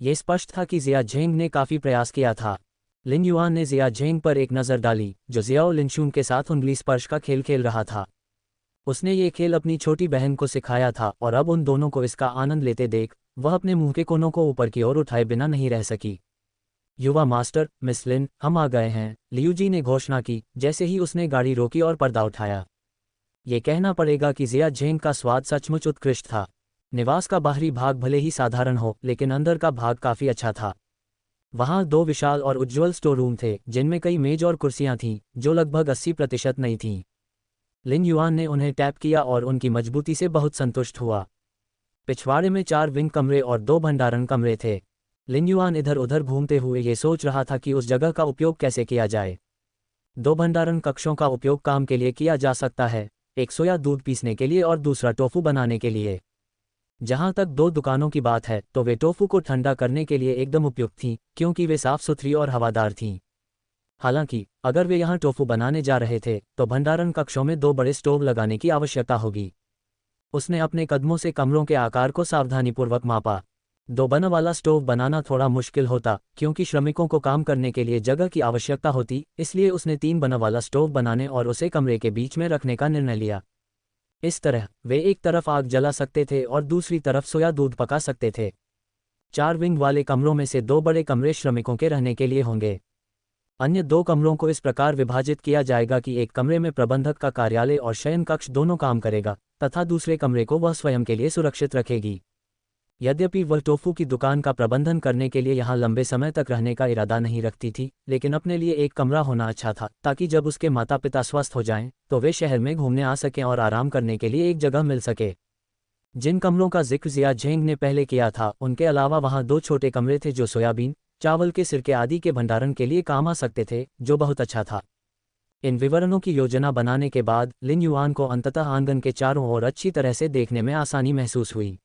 ये स्पष्ट था कि जिया झेंग ने काफ़ी प्रयास किया था। लिन युआन ने जिया झेंग पर एक नज़र डाली, जो जियाओ लिनशुन के साथ उंगली स्पर्श का खेल खेल रहा था। उसने ये खेल अपनी छोटी बहन को सिखाया था और अब उन दोनों को इसका आनंद लेते देख वह अपने मुंह के कोनों को ऊपर की ओर उठाए बिना नहीं रह सकी। युवा मास्टर, मिस लिन, हम आ गए हैं, लियूजी ने घोषणा की जैसे ही उसने गाड़ी रोकी और पर्दा उठाया। ये कहना पड़ेगा कि जिया झेंग का स्वाद सचमुच उत्कृष्ट था। निवास का बाहरी भाग भले ही साधारण हो, लेकिन अंदर का भाग काफ़ी अच्छा था। वहाँ 2 विशाल और उज्ज्वल स्टोर रूम थे, जिनमें कई मेज और कुर्सियाँ थीं, जो लगभग 80% नई थीं। लिन युआन ने उन्हें टैप किया और उनकी मजबूती से बहुत संतुष्ट हुआ। पिछवाड़े में 4 विंग कमरे और 2 भंडारण कमरे थे। लिन युआन इधर उधर घूमते हुए ये सोच रहा था कि उस जगह का उपयोग कैसे किया जाए। 2 भंडारण कक्षों का उपयोग काम के लिए किया जा सकता है, एक सोया दूध पीसने के लिए और दूसरा टोफू बनाने के लिए। जहाँ तक 2 दुकानों की बात है तो वे टोफू को ठंडा करने के लिए एकदम उपयुक्त थीं, क्योंकि वे साफ सुथरी और हवादार थीं। हालांकि अगर वे यहाँ टोफू बनाने जा रहे थे तो भंडारण कक्षों में 2 बड़े स्टोव लगाने की आवश्यकता होगी। उसने अपने कदमों से कमरों के आकार को सावधानीपूर्वक मापा। 2 बर्नर वाला स्टोव बनाना थोड़ा मुश्किल होता, क्योंकि श्रमिकों को काम करने के लिए जगह की आवश्यकता होती, इसलिए उसने 3 बर्नर वाला स्टोव बनाने और उसे कमरे के बीच में रखने का निर्णय लिया। इस तरह वे एक तरफ आग जला सकते थे और दूसरी तरफ सोया दूध पका सकते थे। 4 विंग वाले कमरों में से 2 बड़े कमरे श्रमिकों के रहने के लिए होंगे। अन्य 2 कमरों को इस प्रकार विभाजित किया जाएगा कि एक कमरे में प्रबंधक का कार्यालय और शयन कक्ष दोनों काम करेगा, तथा दूसरे कमरे को वह स्वयं के लिए सुरक्षित रखेगी। यद्यपि वह टोफू की दुकान का प्रबंधन करने के लिए यहाँ लंबे समय तक रहने का इरादा नहीं रखती थी, लेकिन अपने लिए एक कमरा होना अच्छा था, ताकि जब उसके माता पिता स्वस्थ हो जाएं, तो वे शहर में घूमने आ सकें और आराम करने के लिए एक जगह मिल सके। जिन कमरों का जिक्र जिया झेंग ने पहले किया था, उनके अलावा वहाँ 2 छोटे कमरे थे जो सोयाबीन, चावल के सिरके आदि के भंडारण के लिए काम आ सकते थे, जो बहुत अच्छा था। इन विवरणों की योजना बनाने के बाद लिन युआन को अंततः आंगन के चारों ओर अच्छी तरह से देखने में आसानी महसूस हुई।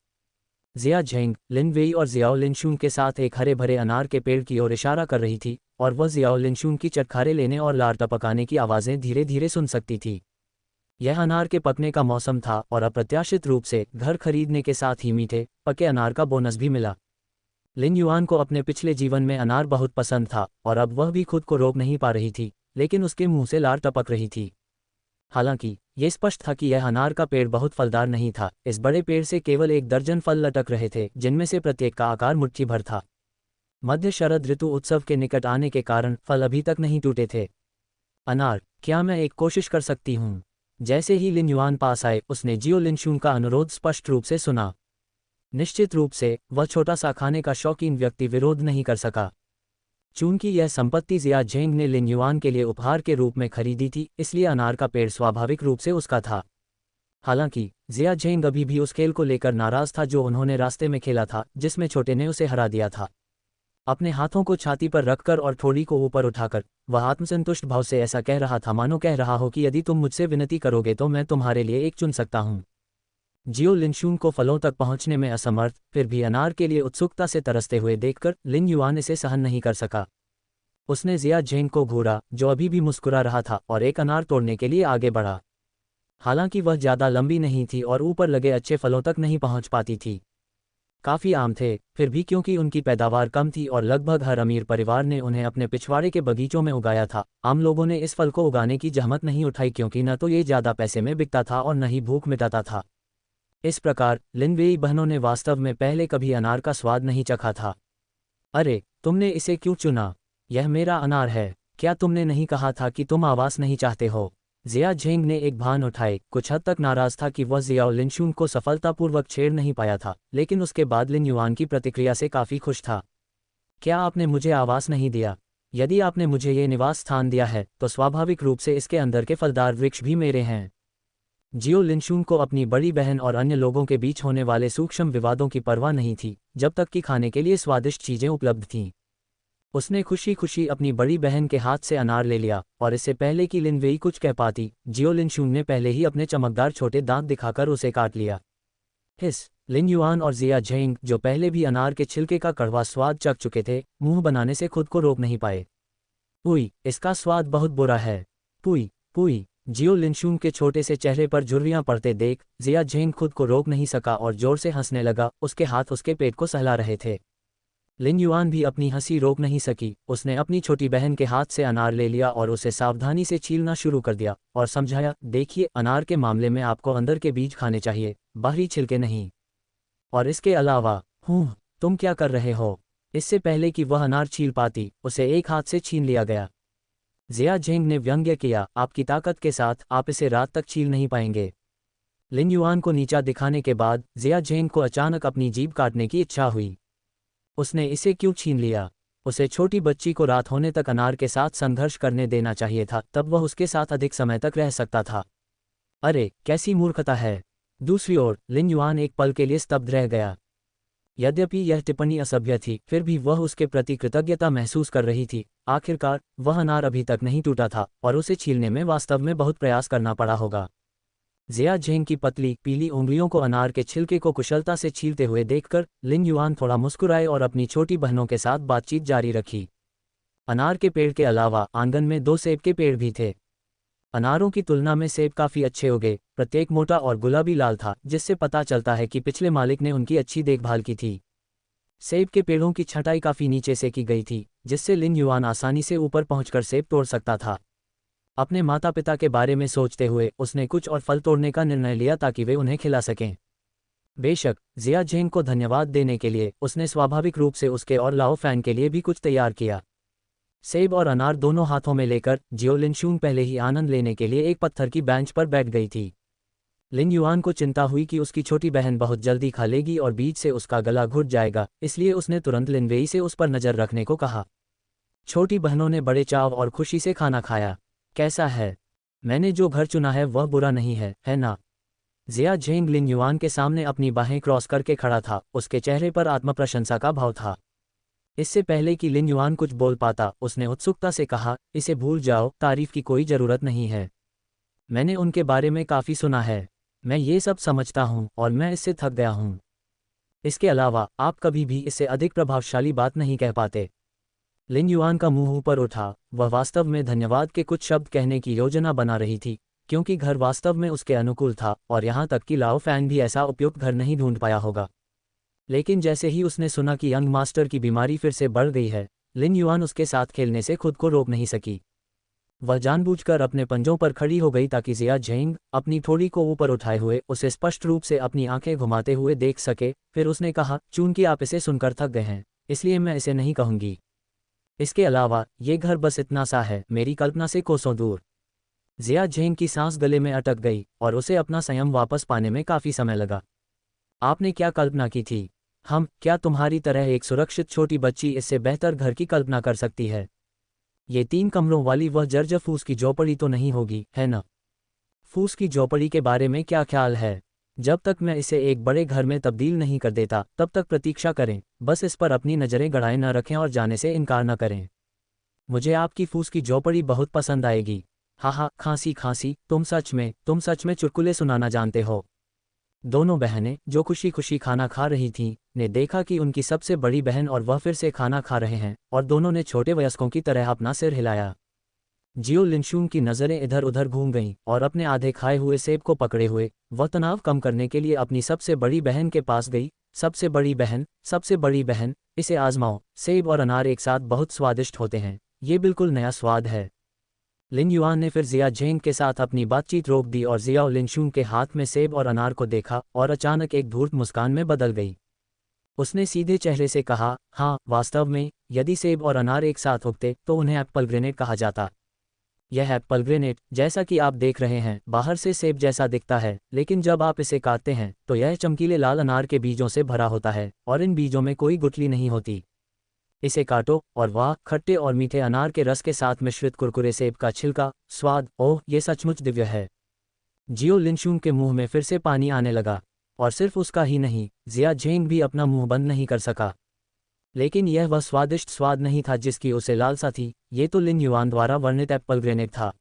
जिया झेंग, लिन वेई और जियाओ लिनशुन के साथ एक हरे भरे अनार के पेड़ की ओर इशारा कर रही थी, और वह जियाओ लिनशुन की चटखारे लेने और लार टपकाने की आवाज़ें धीरे धीरे सुन सकती थी। यह अनार के पकने का मौसम था और अप्रत्याशित रूप से घर खरीदने के साथ ही मीठे पके अनार का बोनस भी मिला। लिन युआन को अपने पिछले जीवन में अनार बहुत पसंद था और अब वह भी खुद को रोक नहीं पा रही थी, लेकिन उसके मुंह से लार टपक रही थी। हालांकि ये स्पष्ट था कि यह अनार का पेड़ बहुत फलदार नहीं था। इस बड़े पेड़ से केवल 1 दर्जन फल लटक रहे थे, जिनमें से प्रत्येक का आकार मुट्ठी भर था। मध्य शरद ऋतु उत्सव के निकट आने के कारण फल अभी तक नहीं टूटे थे। अनार, क्या मैं एक कोशिश कर सकती हूँ? जैसे ही लिन युआन पास आए, उसने जियो लिनशुन का अनुरोध स्पष्ट रूप से सुना। निश्चित रूप से वह छोटा सा खाने का शौकीन व्यक्ति विरोध नहीं कर सका। चूंकि यह संपत्ति जिया झेंग ने लिन युआन के लिए उपहार के रूप में खरीदी थी, इसलिए अनार का पेड़ स्वाभाविक रूप से उसका था। हालांकि जिया झेंग अभी भी उस खेल को लेकर नाराज था जो उन्होंने रास्ते में खेला था, जिसमें छोटे ने उसे हरा दिया था। अपने हाथों को छाती पर रखकर और थोड़ी को ऊपर उठाकर वह आत्मसंतुष्ट भाव से ऐसा कह रहा था मानो कह रहा हो कि यदि तुम मुझसे विनती करोगे तो मैं तुम्हारे लिए एक चुन सकता हूँ। जियो लिनशुन को फलों तक पहुंचने में असमर्थ, फिर भी अनार के लिए उत्सुकता से तरसते हुए देखकर लिन युआन इसे सहन नहीं कर सका। उसने जिया झेंग को घूरा, जो अभी भी मुस्कुरा रहा था, और एक अनार तोड़ने के लिए आगे बढ़ा। हालांकि वह ज़्यादा लंबी नहीं थी और ऊपर लगे अच्छे फलों तक नहीं पहुंच पाती थी। काफ़ी आम थे, फिर भी क्योंकि उनकी पैदावार कम थी और लगभग हर अमीर परिवार ने उन्हें अपने पिछवाड़े के बगीचों में उगाया था, आम लोगों ने इस फल को उगाने की जहमत नहीं उठाई, क्योंकि न तो ये ज़्यादा पैसे में बिकता था और न ही भूख मिटाता था। इस प्रकार लिन वेई बहनों ने वास्तव में पहले कभी अनार का स्वाद नहीं चखा था। अरे, तुमने इसे क्यों चुना? यह मेरा अनार है। क्या तुमने नहीं कहा था कि तुम आवास नहीं चाहते हो? जिया झेंग ने एक भान उठाए, कुछ हद तक नाराज था कि वह जियाओ लिनशुन को सफलतापूर्वक छेड़ नहीं पाया था, लेकिन उसके बाद लिन युआन की प्रतिक्रिया से काफ़ी खुश था। क्या आपने मुझे आवास नहीं दिया? यदि आपने मुझे ये निवास स्थान दिया है, तो स्वाभाविक रूप से इसके अंदर के फलदार वृक्ष भी मेरे हैं। जियो लिनशुन को अपनी बड़ी बहन और अन्य लोगों के बीच होने वाले सूक्ष्म विवादों की परवाह नहीं थी, जब तक कि खाने के लिए स्वादिष्ट चीज़ें उपलब्ध थीं। उसने खुशी खुशी अपनी बड़ी बहन के हाथ से अनार ले लिया, और इससे पहले कि लिन वेई कुछ कह पाती, जियो लिनशुन ने पहले ही अपने चमकदार छोटे दांत दिखाकर उसे काट लिया। हिस, लिन युआन और जिया झेंग, जो पहले भी अनार के छिलके का कड़वा स्वाद चख चुके थे, मुंह बनाने से खुद को रोक नहीं पाए। पुई, इसका स्वाद बहुत बुरा है। पुई पुई। जियो लिनशुन के छोटे से चेहरे पर झुर्रियां पड़ते देख जिया झेंग खुद को रोक नहीं सका और जोर से हंसने लगा। उसके हाथ उसके पेट को सहला रहे थे। लिन युआन भी अपनी हंसी रोक नहीं सकी। उसने अपनी छोटी बहन के हाथ से अनार ले लिया और उसे सावधानी से छीलना शुरू कर दिया और समझाया, देखिए, अनार के मामले में आपको अंदर के बीज खाने चाहिए, बाहरी छिलके नहीं। और इसके अलावा, तुम क्या कर रहे हो? इससे पहले कि वह अनार छील पाती, उसे एक हाथ से छीन लिया गया। जिया झेंग ने व्यंग्य किया, आपकी ताकत के साथ आप इसे रात तक छील नहीं पाएंगे। लिन युआन को नीचा दिखाने के बाद जिया झेंग को अचानक अपनी जीभ काटने की इच्छा हुई। उसने इसे क्यों छीन लिया? उसे छोटी बच्ची को रात होने तक अनार के साथ संघर्ष करने देना चाहिए था, तब वह उसके साथ अधिक समय तक रह सकता था। अरे, कैसी मूर्खता है! दूसरी ओर लिन युआन एक पल के लिए स्तब्ध रह गया। यद्यपि यह टिप्पणी असभ्य थी, फिर भी वह उसके प्रति कृतज्ञता महसूस कर रही थी। आखिरकार वह अनार अभी तक नहीं टूटा था और उसे छीलने में वास्तव में बहुत प्रयास करना पड़ा होगा। जिया झेंग की पतली पीली उंगलियों को अनार के छिलके को कुशलता से छीलते हुए देखकर लिन युआन थोड़ा मुस्कुराए और अपनी छोटी बहनों के साथ बातचीत जारी रखी। अनार के पेड़ के अलावा आंगन में 2 सेब के पेड़ भी थे। अनारों की तुलना में सेब काफ़ी अच्छे उगे, प्रत्येक मोटा और गुलाबी लाल था, जिससे पता चलता है कि पिछले मालिक ने उनकी अच्छी देखभाल की थी। सेब के पेड़ों की छंटाई काफ़ी नीचे से की गई थी, जिससे लिन युआन आसानी से ऊपर पहुंचकर सेब तोड़ सकता था। अपने माता पिता के बारे में सोचते हुए उसने कुछ और फल तोड़ने का निर्णय लिया ताकि वे उन्हें खिला सकें। बेशक जिया झेंग को धन्यवाद देने के लिए उसने स्वाभाविक रूप से उसके और लाओ फैन के लिए भी कुछ तैयार किया। सेब और अनार दोनों हाथों में लेकर जियो लिनशुंग पहले ही आनंद लेने के लिए एक पत्थर की बेंच पर बैठ गई थी। लिन युआन को चिंता हुई कि उसकी छोटी बहन बहुत जल्दी खा लेगी और बीच से उसका गला घुट जाएगा, इसलिए उसने तुरंत लिन वेई से उस पर नज़र रखने को कहा। छोटी बहनों ने बड़े चाव और खुशी से खाना खाया। कैसा है? मैंने जो घर चुना है वह बुरा नहीं है ना? जिया झेंग लिन युआन के सामने अपनी बाहें क्रॉस करके खड़ा था, उसके चेहरे पर आत्मप्रशंसा का भाव था। इससे पहले कि लिन युआन कुछ बोल पाता, उसने उत्सुकता से कहा, इसे भूल जाओ, तारीफ की कोई ज़रूरत नहीं है। मैंने उनके बारे में काफ़ी सुना है। मैं ये सब समझता हूँ और मैं इससे थक गया हूँ। इसके अलावा आप कभी भी इससे अधिक प्रभावशाली बात नहीं कह पाते। लिन युआन का मुंह ऊपर उठा, वह वास्तव में धन्यवाद के कुछ शब्द कहने की योजना बना रही थी, क्योंकि घर वास्तव में उसके अनुकूल था और यहाँ तक कि लाओ फैन भी ऐसा उपयुक्त घर नहीं ढूंढ पाया होगा। लेकिन जैसे ही उसने सुना कि यंग मास्टर की बीमारी फिर से बढ़ गई है, लिन युआन उसके साथ खेलने से खुद को रोक नहीं सकी। वह जानबूझकर अपने पंजों पर खड़ी हो गई ताकि जिया झेंग अपनी थोड़ी को ऊपर उठाए हुए उसे स्पष्ट रूप से अपनी आंखें घुमाते हुए देख सके। फिर उसने कहा, चूंकि आप इसे सुनकर थक गए हैं, इसलिए मैं इसे नहीं कहूंगी। इसके अलावा ये घर बस इतना सा है, मेरी कल्पना से कोसों दूर। जिया झेंग की सांस गले में अटक गई और उसे अपना संयम वापस पाने में काफ़ी समय लगा। आपने क्या कल्पना की थी? क्या तुम्हारी तरह एक सुरक्षित छोटी बच्ची इससे बेहतर घर की कल्पना कर सकती है? ये 3 कमरों वाली वह जर्जर फूस की झोपड़ी तो नहीं होगी, है ना? फूस की झोपड़ी के बारे में क्या ख्याल है? जब तक मैं इसे एक बड़े घर में तब्दील नहीं कर देता, तब तक प्रतीक्षा करें, बस इस पर अपनी नज़रें गड़ाए न रखें और जाने से इनकार न करें। मुझे आपकी फूस की झोपड़ी बहुत पसंद आएगी। हा, खांसी खांसी, तुम सच में चुटकुले सुनाना जानते हो। दोनों बहनें, जो खुशी खुशी खाना खा रही थीं, ने देखा कि उनकी सबसे बड़ी बहन और वह फिर से खाना खा रहे हैं, और दोनों ने छोटे वयस्कों की तरह अपना सिर हिलाया। जियो लिनशुंग की नज़रें इधर उधर घूम गईं और अपने आधे खाए हुए सेब को पकड़े हुए वह तनाव कम करने के लिए अपनी सबसे बड़ी बहन के पास गई। सबसे बड़ी बहन, इसे आजमाओ, सेब और अनार एक साथ बहुत स्वादिष्ट होते हैं, ये बिल्कुल नया स्वाद है। लिन युआन ने फिर जिया झेंग के साथ अपनी बातचीत रोक दी और जियाओ लिनशुंग के हाथ में सेब और अनार को देखा और अचानक एक धूर्त मुस्कान में बदल गई। उसने सीधे चेहरे से कहा, हाँ, वास्तव में यदि सेब और अनार एक साथ उगते तो उन्हें एप्पल ग्रेनेड कहा जाता। यह एप्पल ग्रेनेड, जैसा कि आप देख रहे हैं, बाहर से सेब जैसा दिखता है, लेकिन जब आप इसे काटते हैं तो यह चमकीले लाल अनार के बीजों से भरा होता है और इन बीजों में कोई गुठली नहीं होती। इसे काटो और वाह, खट्टे और मीठे अनार के रस के साथ मिश्रित कुरकुरे सेब का छिलका, स्वाद, ओह, ये सचमुच दिव्य है। जियो लिनशुंग के मुंह में फिर से पानी आने लगा, और सिर्फ उसका ही नहीं, जिया झेंग भी अपना मुंह बंद नहीं कर सका। लेकिन यह वह स्वादिष्ट स्वाद नहीं था जिसकी उसे लालसा थी, ये तो लिन युआन द्वारा वर्णित एप्पल ग्रेनेड था।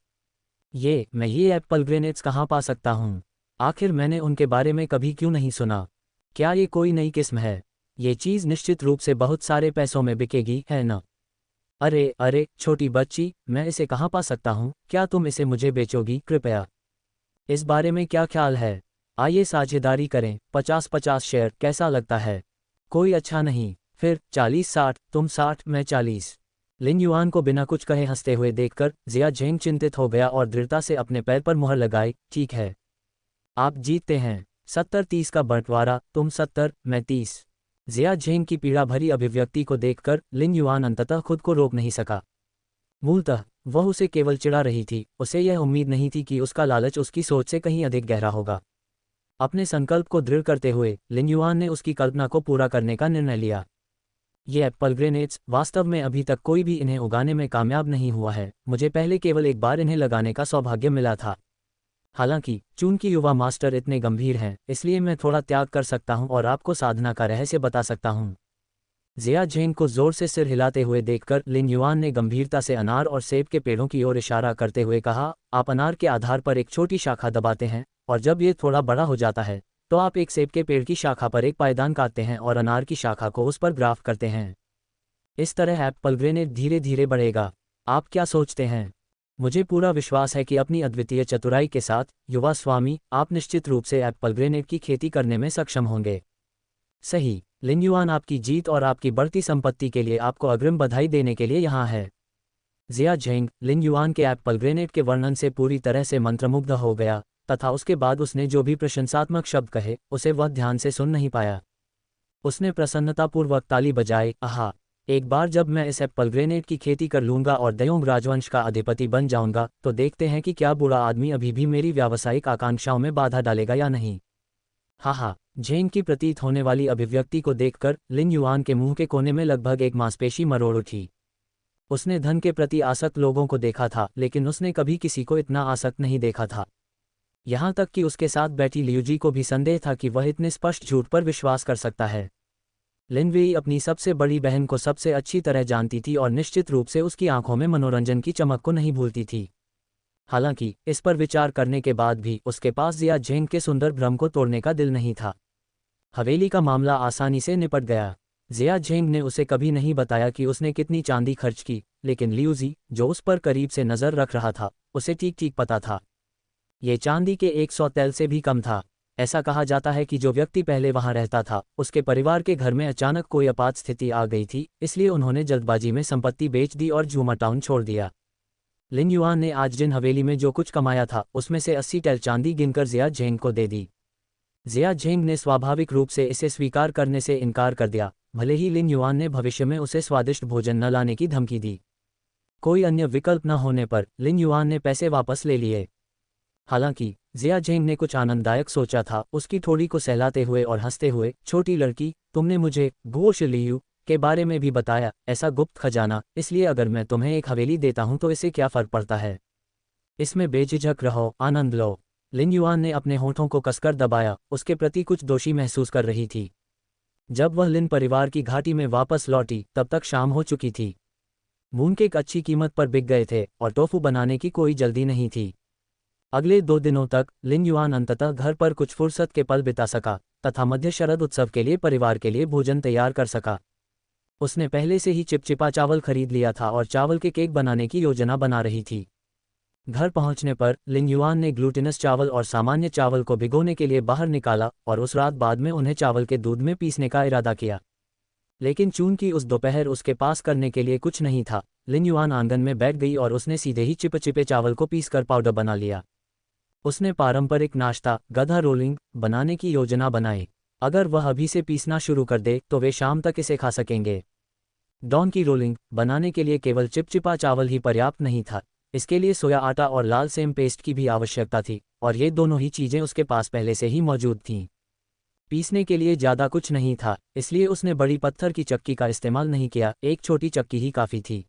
मैं ये एप्पल ग्रेनेड्स कहाँ पा सकता हूँ? आखिर मैंने उनके बारे में कभी क्यों नहीं सुना? क्या ये कोई नई किस्म है? ये चीज़ निश्चित रूप से बहुत सारे पैसों में बिकेगी, है ना? अरे छोटी बच्ची, मैं इसे कहाँ पा सकता हूँ? क्या तुम इसे मुझे बेचोगी? कृपया। इस बारे में क्या ख्याल है? आइए साझेदारी करें, 50-50 शेयर, कैसा लगता है? कोई अच्छा नहीं? फिर 40-60, तुम 60, मैं 40। लिन युआन को बिना कुछ कहे हंसते हुए देखकर जिया झेंग चिंतित हो गया और दृढ़ता से अपने पैर पर मुहर लगाई। ठीक है, आप जीतते हैं। 70-30 का बंटवारा, तुम 70, मैं 30। जिया झेंग की पीड़ा भरी अभिव्यक्ति को देखकर लिन युआन अंततः खुद को रोक नहीं सका। मूलतः वह उसे केवल चिढ़ा रही थी, उसे यह उम्मीद नहीं थी कि उसका लालच उसकी सोच से कहीं अधिक गहरा होगा। अपने संकल्प को दृढ़ करते हुए लिन युआन ने उसकी कल्पना को पूरा करने का निर्णय लिया। ये एप्पल ग्रेनेड्स, वास्तव में अभी तक कोई भी इन्हें उगाने में कामयाब नहीं हुआ है, मुझे पहले केवल एक बार इन्हें लगाने का सौभाग्य मिला था। हालांकि चूंकि युवा मास्टर इतने गंभीर हैं, इसलिए मैं थोड़ा त्याग कर सकता हूं और आपको साधना का रहस्य बता सकता हूं। जिया झेंग को जोर से सिर हिलाते हुए देखकर लिन युआन ने गंभीरता से अनार और सेब के पेड़ों की ओर इशारा करते हुए कहा, आप अनार के आधार पर एक छोटी शाखा दबाते हैं, और जब ये थोड़ा बड़ा हो जाता है तो आप एक सेब के पेड़ की शाखा पर एक पायदान काटते हैं और अनार की शाखा को उस पर ग्राफ करते हैं। इस तरह एप्पल ग्रेनेड धीरे धीरे बढ़ेगा। आप क्या सोचते हैं? मुझे पूरा विश्वास है कि अपनी अद्वितीय चतुराई के साथ, युवा स्वामी, आप निश्चित रूप से एप्पल ग्रेनेड की खेती करने में सक्षम होंगे। सही, लिन युआन आपकी जीत और आपकी बढ़ती संपत्ति के लिए आपको अग्रिम बधाई देने के लिए यहाँ है। जिया झेंग लिन युआन के एप्पल ग्रेनेड के वर्णन से पूरी तरह से मंत्रमुग्ध हो गया, तथा उसके बाद उसने जो भी प्रशंसात्मक शब्द कहे, उसे वह ध्यान से सुन नहीं पाया। उसने प्रसन्नतापूर्वक ताली बजाई, आहा, एक बार जब मैं इस एप्पल ग्रेनेड की खेती कर लूंगा और दयोंग राजवंश का अधिपति बन जाऊंगा तो देखते हैं कि क्या बुरा आदमी अभी भी मेरी व्यावसायिक आकांक्षाओं में बाधा डालेगा या नहीं। हाँ, झेंग की प्रतीत होने वाली अभिव्यक्ति को देखकर लिन युआन के मुंह के कोने में लगभग एक मांसपेशी मरोड़ उठी। उसने धन के प्रति आसक्त लोगों को देखा था, लेकिन उसने कभी किसी को इतना आसक्त नहीं देखा था। यहाँ तक कि उसके साथ बैठी लियूजी को भी संदेह था कि वह इतने स्पष्ट झूठ पर विश्वास कर सकता है। लिन वेई अपनी सबसे बड़ी बहन को सबसे अच्छी तरह जानती थी और निश्चित रूप से उसकी आंखों में मनोरंजन की चमक को नहीं भूलती थी। हालांकि इस पर विचार करने के बाद भी उसके पास जिया झेंग के सुंदर भ्रम को तोड़ने का दिल नहीं था। हवेली का मामला आसानी से निपट गया। जिया झेंग ने उसे कभी नहीं बताया कि उसने कितनी चांदी खर्च की, लेकिन लियूजी, जो उस पर करीब से नजर रख रहा था, उसे ठीक ठीक पता था। ये चांदी के 100 तैल से भी कम था। ऐसा कहा जाता है कि जो व्यक्ति पहले वहां रहता था, उसके परिवार के घर में अचानक कोई आपात स्थिति आ गई थी, इसलिए उन्होंने जल्दबाजी में संपत्ति बेच दी और झूमा टाउन छोड़ दिया। लिन युआन ने आज जिन हवेली में जो कुछ कमाया था उसमें से 80 टैल चांदी गिनकर जिया झेंग को दे दी। जिया झेंग ने स्वाभाविक रूप से इसे स्वीकार करने से इनकार कर दिया, भले ही लिन युआन ने भविष्य में उसे स्वादिष्ट भोजन न लाने की धमकी दी। कोई अन्य विकल्प न होने पर लिन युआन ने पैसे वापस ले लिए। हालांकि जिया झेंग ने कुछ आनंददायक सोचा था, उसकी ठोड़ी को सहलाते हुए और हंसते हुए, छोटी लड़की, तुमने मुझे गुओ शिलियू के बारे में भी बताया, ऐसा गुप्त खजाना, इसलिए अगर मैं तुम्हें एक हवेली देता हूं तो इससे क्या फर्क पड़ता है। इसमें बेझिझक रहो, आनंद लो। लिन युआन ने अपने होठों को कसकर दबाया, उसके प्रति कुछ दोषी महसूस कर रही थी। जब वह लिन परिवार की घाटी में वापस लौटी तब तक शाम हो चुकी थी। मूनकेक अच्छी कीमत पर बिक गए थे और टोफू बनाने की कोई जल्दी नहीं थी। अगले 2 दिनों तक लिन युआन अंततः घर पर कुछ फुर्सत के पल बिता सका तथा मध्य शरद उत्सव के लिए परिवार के लिए भोजन तैयार कर सका। उसने पहले से ही चिपचिपा चावल खरीद लिया था और चावल के केक बनाने की योजना बना रही थी। घर पहुंचने पर लिन युआन ने ग्लूटिनस चावल और सामान्य चावल को भिगोने के लिए बाहर निकाला और उस रात बाद में उन्हें चावल के दूध में पीसने का इरादा किया। लेकिन चूंकि उस दोपहर उसके पास करने के लिए कुछ नहीं था, लिन युआन आंगन में बैठ गई और उसने सीधे ही चिपचिपे चावल को पीसकर पाउडर बना लिया। उसने पारंपरिक नाश्ता, गधा रोलिंग, बनाने की योजना बनाई। अगर वह अभी से पीसना शुरू कर दे तो वे शाम तक इसे खा सकेंगे। डॉन की रोलिंग बनाने के लिए केवल चिपचिपा चावल ही पर्याप्त नहीं था, इसके लिए सोया आटा और लाल सेम पेस्ट की भी आवश्यकता थी, और ये दोनों ही चीज़ें उसके पास पहले से ही मौजूद थीं। पीसने के लिए ज़्यादा कुछ नहीं था, इसलिए उसने बड़ी पत्थर की चक्की का इस्तेमाल नहीं किया, एक छोटी चक्की ही काफ़ी थी।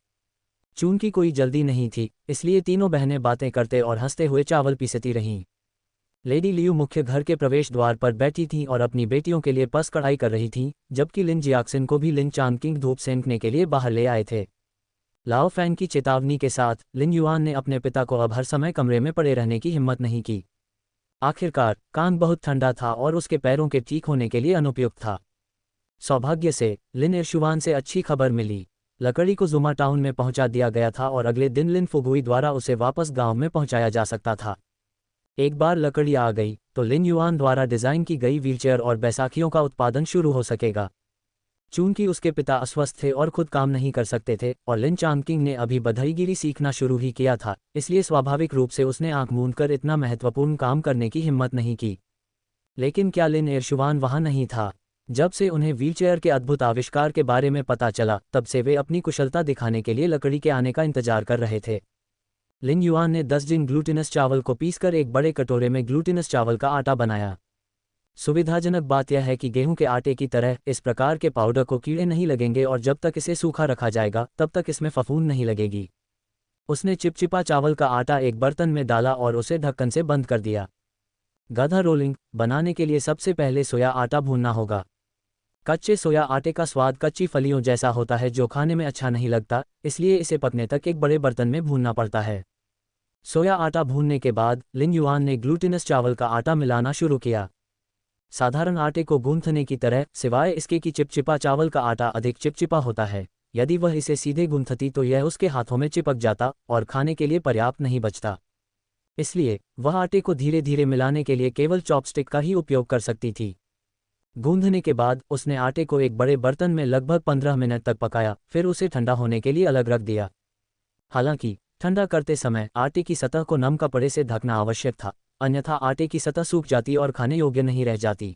चूंकि कोई जल्दी नहीं थी, इसलिए तीनों बहनें बातें करते और हंसते हुए चावल पीसती रहीं। लेडी लियू मुख्य घर के प्रवेश द्वार पर बैठी थीं और अपनी बेटियों के लिए पस कढ़ाई कर रही थीं, जबकि लिन जियाक्सिन को भी लिन चांगकिंग धूप सेंकने के लिए बाहर ले आए थे। लाओ फैन की चेतावनी के साथ लिन युआन ने अपने पिता को अब हर समय कमरे में पड़े रहने की हिम्मत नहीं की। आखिरकार कान बहुत ठंडा था और उसके पैरों के ठीक होने के लिए अनुपयुक्त था। सौभाग्य से लिन इरशुवान से अच्छी खबर मिली। लकड़ी को जुमा टाउन में पहुंचा दिया गया था और अगले दिन लिन फुगुई द्वारा उसे वापस गांव में पहुंचाया जा सकता था। एक बार लकड़ी आ गई तो लिन युआन द्वारा डिजाइन की गई व्हीलचेयर और बैसाखियों का उत्पादन शुरू हो सकेगा। चूंकि उसके पिता अस्वस्थ थे और खुद काम नहीं कर सकते थे और लिन चांगकिंग ने अभी बधाईगिरी सीखना शुरू ही किया था, इसलिए स्वाभाविक रूप से उसने आंख मूंदकर इतना महत्वपूर्ण काम करने की हिम्मत नहीं की। लेकिन क्या लिन इरशुवान वहां नहीं था? जब से उन्हें व्हीलचेयर के अद्भुत आविष्कार के बारे में पता चला, तब से वे अपनी कुशलता दिखाने के लिए लकड़ी के आने का इंतजार कर रहे थे। लिन युआन ने 10 दिन ग्लूटिनस चावल को पीसकर एक बड़े कटोरे में ग्लूटिनस चावल का आटा बनाया। सुविधाजनक बात यह है कि गेहूं के आटे की तरह इस प्रकार के पाउडर को कीड़े नहीं लगेंगे और जब तक इसे सूखा रखा जाएगा तब तक इसमें फफूंद नहीं लगेगी। उसने चिपचिपा चावल का आटा एक बर्तन में डाला और उसे ढक्कन से बंद कर दिया। गधा रोलिंग बनाने के लिए सबसे पहले सोया आटा भूनना होगा। कच्चे सोया आटे का स्वाद कच्ची फलियों जैसा होता है जो खाने में अच्छा नहीं लगता, इसलिए इसे पकने तक एक बड़े बर्तन में भूनना पड़ता है। सोया आटा भूनने के बाद लिन युआन ने ग्लूटिनस चावल का आटा मिलाना शुरू किया। साधारण आटे को गूंथने की तरह, सिवाय इसके कि चिपचिपा चावल का आटा अधिक चिपचिपा होता है। यदि वह इसे सीधे गूंथती तो यह उसके हाथों में चिपक जाता और खाने के लिए पर्याप्त नहीं बचता। इसलिए वह आटे को धीरे धीरे मिलाने के लिए केवल चॉपस्टिक का ही उपयोग कर सकती थी। गूंथने के बाद उसने आटे को एक बड़े बर्तन में लगभग 15 मिनट तक पकाया, फिर उसे ठंडा होने के लिए अलग रख दिया। हालांकि ठंडा करते समय आटे की सतह को नम कपड़े से ढकना आवश्यक था, अन्यथा आटे की सतह सूख जाती और खाने योग्य नहीं रह जाती।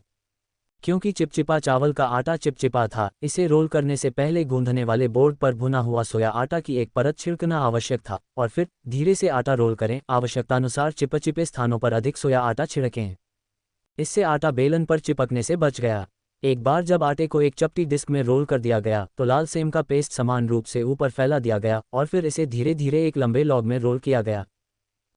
क्योंकि चिपचिपा चावल का आटा चिपचिपा था, इसे रोल करने से पहले गूंधने वाले बोर्ड पर भुना हुआ सोया आटा की एक परत छिड़कना आवश्यक था और फिर धीरे से आटा रोल करें। आवश्यकतानुसार चिपचिपे स्थानों पर अधिक सोया आटा छिड़कें। इससे आटा बेलन पर चिपकने से बच गया। एक बार जब आटे को एक चपटी डिस्क में रोल कर दिया गया तो लाल सेम का पेस्ट समान रूप से ऊपर फैला दिया गया और फिर इसे धीरे धीरे एक लंबे लॉग में रोल किया गया।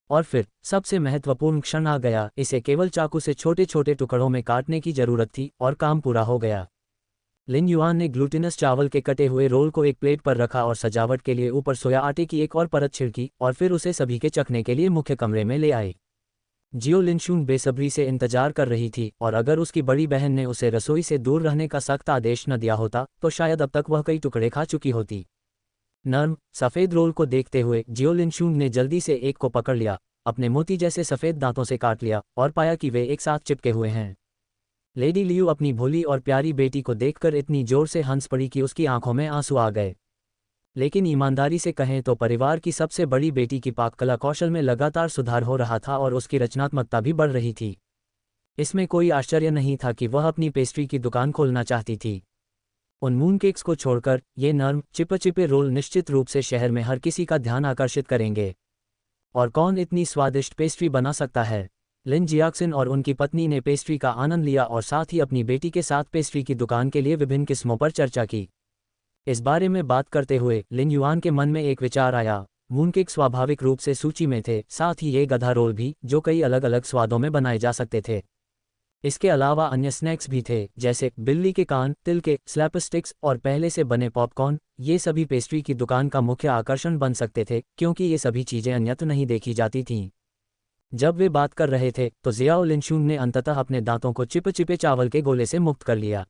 और फिर सबसे महत्वपूर्ण क्षण आ गया, इसे केवल चाकू से छोटे छोटे टुकड़ों में काटने की जरूरत थी और काम पूरा हो गया। लिन युआन ने ग्लूटिनस चावल के कटे हुए रोल को एक प्लेट पर रखा और सजावट के लिए ऊपर सोया आटे की एक और परत छिड़की और फिर उसे सभी के चखने के लिए मुख्य कमरे में ले आए। जियो लिनशुन बेसब्री से इंतजार कर रही थी और अगर उसकी बड़ी बहन ने उसे रसोई से दूर रहने का सख्त आदेश न दिया होता तो शायद अब तक वह कई टुकड़े खा चुकी होती। नर्म सफ़ेद रोल को देखते हुए जियो लिनशुन ने जल्दी से एक को पकड़ लिया, अपने मोती जैसे सफ़ेद दांतों से काट लिया और पाया कि वे एक साथ चिपके हुए हैं। लेडी लियू अपनी भोली और प्यारी बेटी को देखकर इतनी जोर से हंस पड़ी कि उसकी आंखों में आंसू आ गए। लेकिन ईमानदारी से कहें तो परिवार की सबसे बड़ी बेटी की पाककला कौशल में लगातार सुधार हो रहा था और उसकी रचनात्मकता भी बढ़ रही थी। इसमें कोई आश्चर्य नहीं था कि वह अपनी पेस्ट्री की दुकान खोलना चाहती थी। उन मून केक्स को छोड़कर ये नर्म चिपचिपे रोल निश्चित रूप से शहर में हर किसी का ध्यान आकर्षित करेंगे। और कौन इतनी स्वादिष्ट पेस्ट्री बना सकता है? लिन जियाक्सिन और उनकी पत्नी ने पेस्ट्री का आनंद लिया और साथ ही अपनी बेटी के साथ पेस्ट्री की दुकान के लिए विभिन्न किस्मों पर चर्चा की। इस बारे में बात करते हुए लिन युआन के मन में एक विचार आया। मूनकेक स्वाभाविक रूप से सूची में थे, साथ ही ये गधा रोल भी, जो कई अलग अलग स्वादों में बनाए जा सकते थे। इसके अलावा अन्य स्नैक्स भी थे, जैसे बिल्ली के कान, तिल के स्लैपस्टिक्स और पहले से बने पॉपकॉर्न। ये सभी पेस्ट्री की दुकान का मुख्य आकर्षण बन सकते थे क्योंकि ये सभी चीज़ें अन्यत्र नहीं देखी जाती थीं। जब वे बात कर रहे थे तो जियाओ लिनशुन ने अंततः अपने दांतों को चिपचिपे चावल के गोले से मुक्त कर लिया।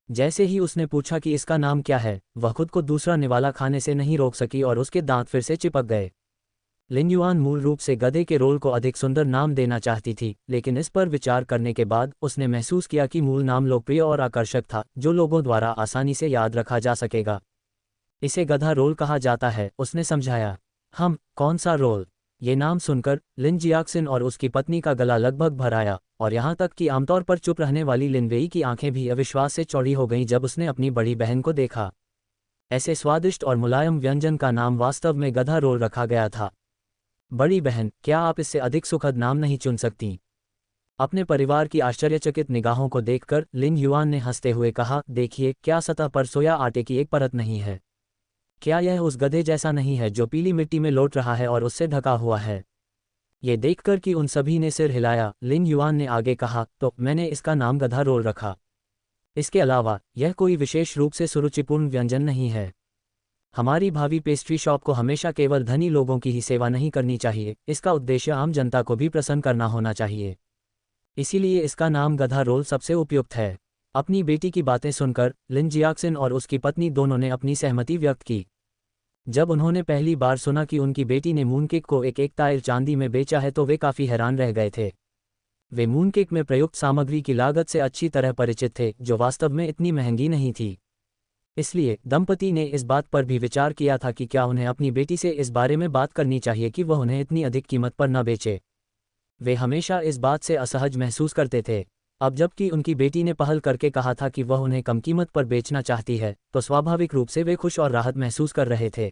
जैसे ही उसने पूछा कि इसका नाम क्या है, वह खुद को दूसरा निवाला खाने से नहीं रोक सकी और उसके दांत फिर से चिपक गए। लिन युआन मूल रूप से गधे के रोल को अधिक सुंदर नाम देना चाहती थी, लेकिन इस पर विचार करने के बाद उसने महसूस किया कि मूल नाम लोकप्रिय और आकर्षक था, जो लोगों द्वारा आसानी से याद रखा जा सकेगा। इसे गधा रोल कहा जाता है, उसने समझाया। कौन सा रोल? ये नाम सुनकर लिन जियाक्सिन और उसकी पत्नी का गला लगभग भर आया और यहाँ तक कि आमतौर पर चुप रहने वाली लिन वेई की आंखें भी अविश्वास से चौड़ी हो गईं जब उसने अपनी बड़ी बहन को देखा। ऐसे स्वादिष्ट और मुलायम व्यंजन का नाम वास्तव में गधा रोल रखा गया था। बड़ी बहन, क्या आप इससे अधिक सुखद नाम नहीं चुन सकती? अपने परिवार की आश्चर्यचकित निगाहों को देखकर लिन युआन ने हंसते हुए कहा, देखिए, क्या सतह पर सोया आटे की एक परत नहीं है? क्या यह उस गधे जैसा नहीं है जो पीली मिट्टी में लौट रहा है और उससे ढका हुआ है? ये देखकर कि उन सभी ने सिर हिलाया, लिन युआन ने आगे कहा, तो मैंने इसका नाम गधा रोल रखा। इसके अलावा यह कोई विशेष रूप से सुरुचिपूर्ण व्यंजन नहीं है। हमारी भावी पेस्ट्री शॉप को हमेशा केवल धनी लोगों की ही सेवा नहीं करनी चाहिए, इसका उद्देश्य आम जनता को भी प्रसन्न करना होना चाहिए। इसीलिए इसका नाम गधा रोल सबसे उपयुक्त है। अपनी बेटी की बातें सुनकर लिन जियाक्सिन और उसकी पत्नी दोनों ने अपनी सहमति व्यक्त की। जब उन्होंने पहली बार सुना कि उनकी बेटी ने मूनकेक को एक टाइल चांदी में बेचा है तो वे काफ़ी हैरान रह गए थे। वे मूनकेक में प्रयुक्त सामग्री की लागत से अच्छी तरह परिचित थे, जो वास्तव में इतनी महंगी नहीं थी। इसलिए दंपति ने इस बात पर भी विचार किया था कि क्या उन्हें अपनी बेटी से इस बारे में बात करनी चाहिए कि वह उन्हें इतनी अधिक कीमत पर न बेचे। वे हमेशा इस बात से असहज महसूस करते थे। अब जबकि उनकी बेटी ने पहल करके कहा था कि वह उन्हें कम कीमत पर बेचना चाहती है, तो स्वाभाविक रूप से वे खुश और राहत महसूस कर रहे थे।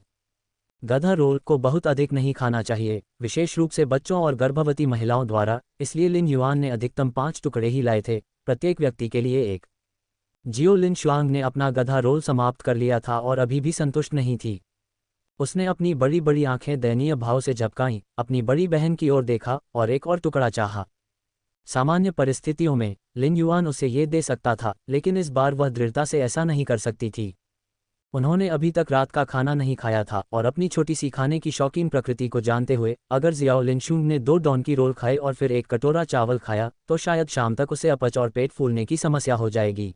गधा रोल को बहुत अधिक नहीं खाना चाहिए, विशेष रूप से बच्चों और गर्भवती महिलाओं द्वारा, इसलिए लिन युआन ने अधिकतम 5 टुकड़े ही लाए थे, प्रत्येक व्यक्ति के लिए एक। जियो लिन शुआंग ने अपना गधा रोल समाप्त कर लिया था और अभी भी संतुष्ट नहीं थी। उसने अपनी बड़ी बड़ी आंखें दयनीय भाव से झपकाईं, अपनी बड़ी बहन की ओर देखा और एक और टुकड़ा चाहा। सामान्य परिस्थितियों में लिन युआन उसे ये दे सकता था, लेकिन इस बार वह दृढ़ता से ऐसा नहीं कर सकती थी। उन्होंने अभी तक रात का खाना नहीं खाया था और अपनी छोटी सी खाने की शौकीन प्रकृति को जानते हुए अगर जियाओ लिनशुंग ने 2 डोंकी रोल खाए और फिर एक कटोरा चावल खाया तो शायद शाम तक उसे अपच और पेट फूलने की समस्या हो जाएगी।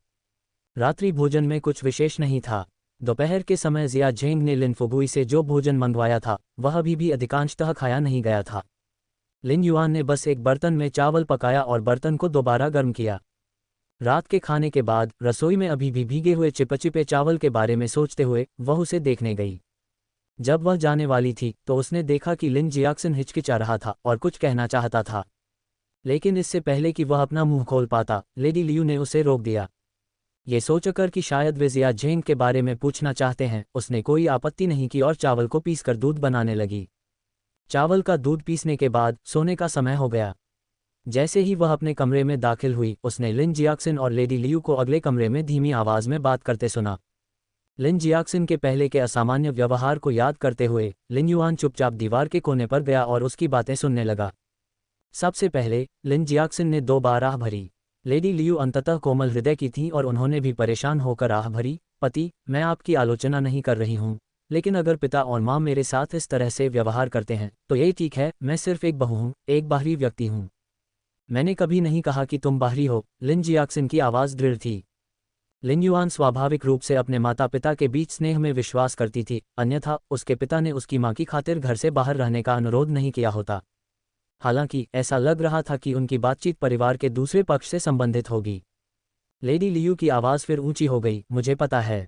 रात्रि भोजन में कुछ विशेष नहीं था। दोपहर के समय जिया झेंग ने लिन फुगुई से जो भोजन मंगवाया था वह अभी भी अधिकांशतः खाया नहीं गया था। लिन युआन ने बस एक बर्तन में चावल पकाया और बर्तन को दोबारा गर्म किया। रात के खाने के बाद रसोई में अभी भी भीगे हुए चिपचिपे चावल के बारे में सोचते हुए वह उसे देखने गई। जब वह जाने वाली थी तो उसने देखा कि लिन जियाक्सिन हिचकिचा रहा था और कुछ कहना चाहता था। लेकिन इससे पहले कि वह अपना मुंह खोल पाता, लेडी लियू ने उसे रोक दिया। ये सोचकर कि शायद वे जिया झेंग के बारे में पूछना चाहते हैं, उसने कोई आपत्ति नहीं की और चावल को पीसकर दूध बनाने लगी। चावल का दूध पीसने के बाद सोने का समय हो गया। जैसे ही वह अपने कमरे में दाखिल हुई, उसने लिन जियाक्सिन और लेडी लियू को अगले कमरे में धीमी आवाज में बात करते सुना। लिन जियाक्सिन के पहले के असामान्य व्यवहार को याद करते हुए लिन युआन चुपचाप दीवार के कोने पर गया और उसकी बातें सुनने लगा। सबसे पहले लिन जियाक्सिन ने 2 बार आह भरी। लेडी लियू अंततः कोमल हृदय की थी और उन्होंने भी परेशान होकर आह भरी, पति, मैं आपकी आलोचना नहीं कर रही हूँ, लेकिन अगर पिता और माँ मेरे साथ इस तरह से व्यवहार करते हैं तो ये ठीक है। मैं सिर्फ एक बहू हूँ, एक बाहरी व्यक्ति हूँ। मैंने कभी नहीं कहा कि तुम बाहरी हो। लिन जियाक्सिन की आवाज़ दृढ़ थी। लिन युआन स्वाभाविक रूप से अपने माता पिता के बीच स्नेह में विश्वास करती थी, अन्यथा उसके पिता ने उसकी माँ की खातिर घर से बाहर रहने का अनुरोध नहीं किया होता। हालांकि ऐसा लग रहा था कि उनकी बातचीत परिवार के दूसरे पक्ष से संबंधित होगी। लेडी लियू की आवाज़ फिर ऊंची हो गई, मुझे पता है,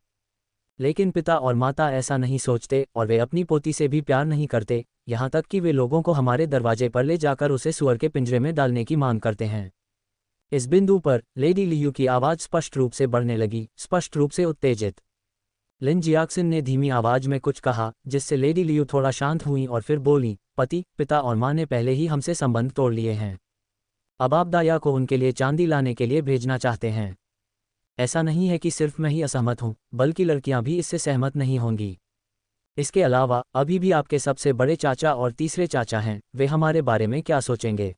लेकिन पिता और माता ऐसा नहीं सोचते और वे अपनी पोती से भी प्यार नहीं करते, यहाँ तक कि वे लोगों को हमारे दरवाजे पर ले जाकर उसे सुअर के पिंजरे में डालने की मांग करते हैं। इस बिंदु पर लेडी लियू की आवाज़ स्पष्ट रूप से बढ़ने लगी, स्पष्ट रूप से उत्तेजित। लिन जियाक्सिन ने धीमी आवाज में कुछ कहा, जिससे लेडी लियू थोड़ा शांत हुई और फिर बोली, पति, पिता और माँ ने पहले ही हमसे संबंध तोड़ लिए हैं। अब आप दाया को उनके लिए चांदी लाने के लिए भेजना चाहते हैं। ऐसा नहीं है कि सिर्फ मैं ही असहमत हूँ, बल्कि लड़कियां भी इससे सहमत नहीं होंगी। इसके अलावा अभी भी आपके सबसे बड़े चाचा और तीसरे चाचा हैं, वे हमारे बारे में क्या सोचेंगे?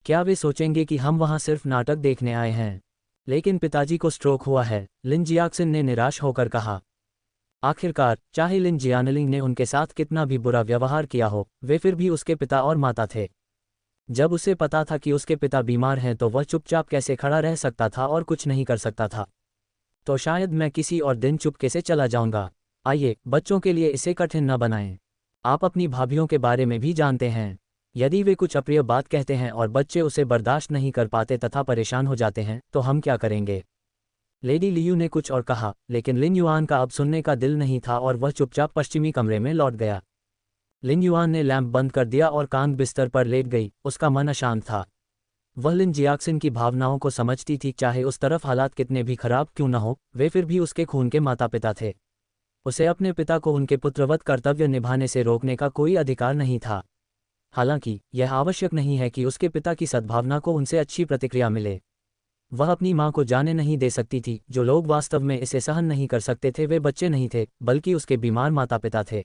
क्या वे सोचेंगे कि हम वहाँ सिर्फ नाटक देखने आए हैं? लेकिन पिताजी को स्ट्रोक हुआ है, लिन जियाक्सिन ने निराश होकर कहा। आखिरकार, चाहे लिन जियानलिंग ने उनके साथ कितना भी बुरा व्यवहार किया हो, वे फिर भी उसके पिता और माता थे। जब उसे पता था कि उसके पिता बीमार हैं तो वह चुपचाप कैसे खड़ा रह सकता था और कुछ नहीं कर सकता था। तो शायद मैं किसी और दिन चुपके से चला जाऊंगा। आइए, बच्चों के लिए इसे कठिन न बनाएं। आप अपनी भाभीियों के बारे में भी जानते हैं। यदि वे कुछ अप्रिय बात कहते हैं और बच्चे उसे बर्दाश्त नहीं कर पाते तथा परेशान हो जाते हैं, तो हम क्या करेंगे? लेडी लियू ने कुछ और कहा, लेकिन लिन युआन का अब सुनने का दिल नहीं था और वह चुपचाप पश्चिमी कमरे में लौट गया। लिन युआन ने लैंप बंद कर दिया और कांध बिस्तर पर लेट गई, उसका मन अशांत था। वह लिन जियाक्सिन की भावनाओं को समझती थी, चाहे उस तरफ हालात कितने भी खराब क्यों न हो, वे फिर भी उसके खून के माता पिता थे। उसे अपने पिता को उनके पुत्रवत कर्तव्य निभाने से रोकने का कोई अधिकार नहीं था। हालांकि यह आवश्यक नहीं है कि उसके पिता की सद्भावना को उनसे अच्छी प्रतिक्रिया मिले। वह अपनी मां को जाने नहीं दे सकती थी। जो लोग वास्तव में इसे सहन नहीं कर सकते थे वे बच्चे नहीं थे, बल्कि उसके बीमार माता पिता थे।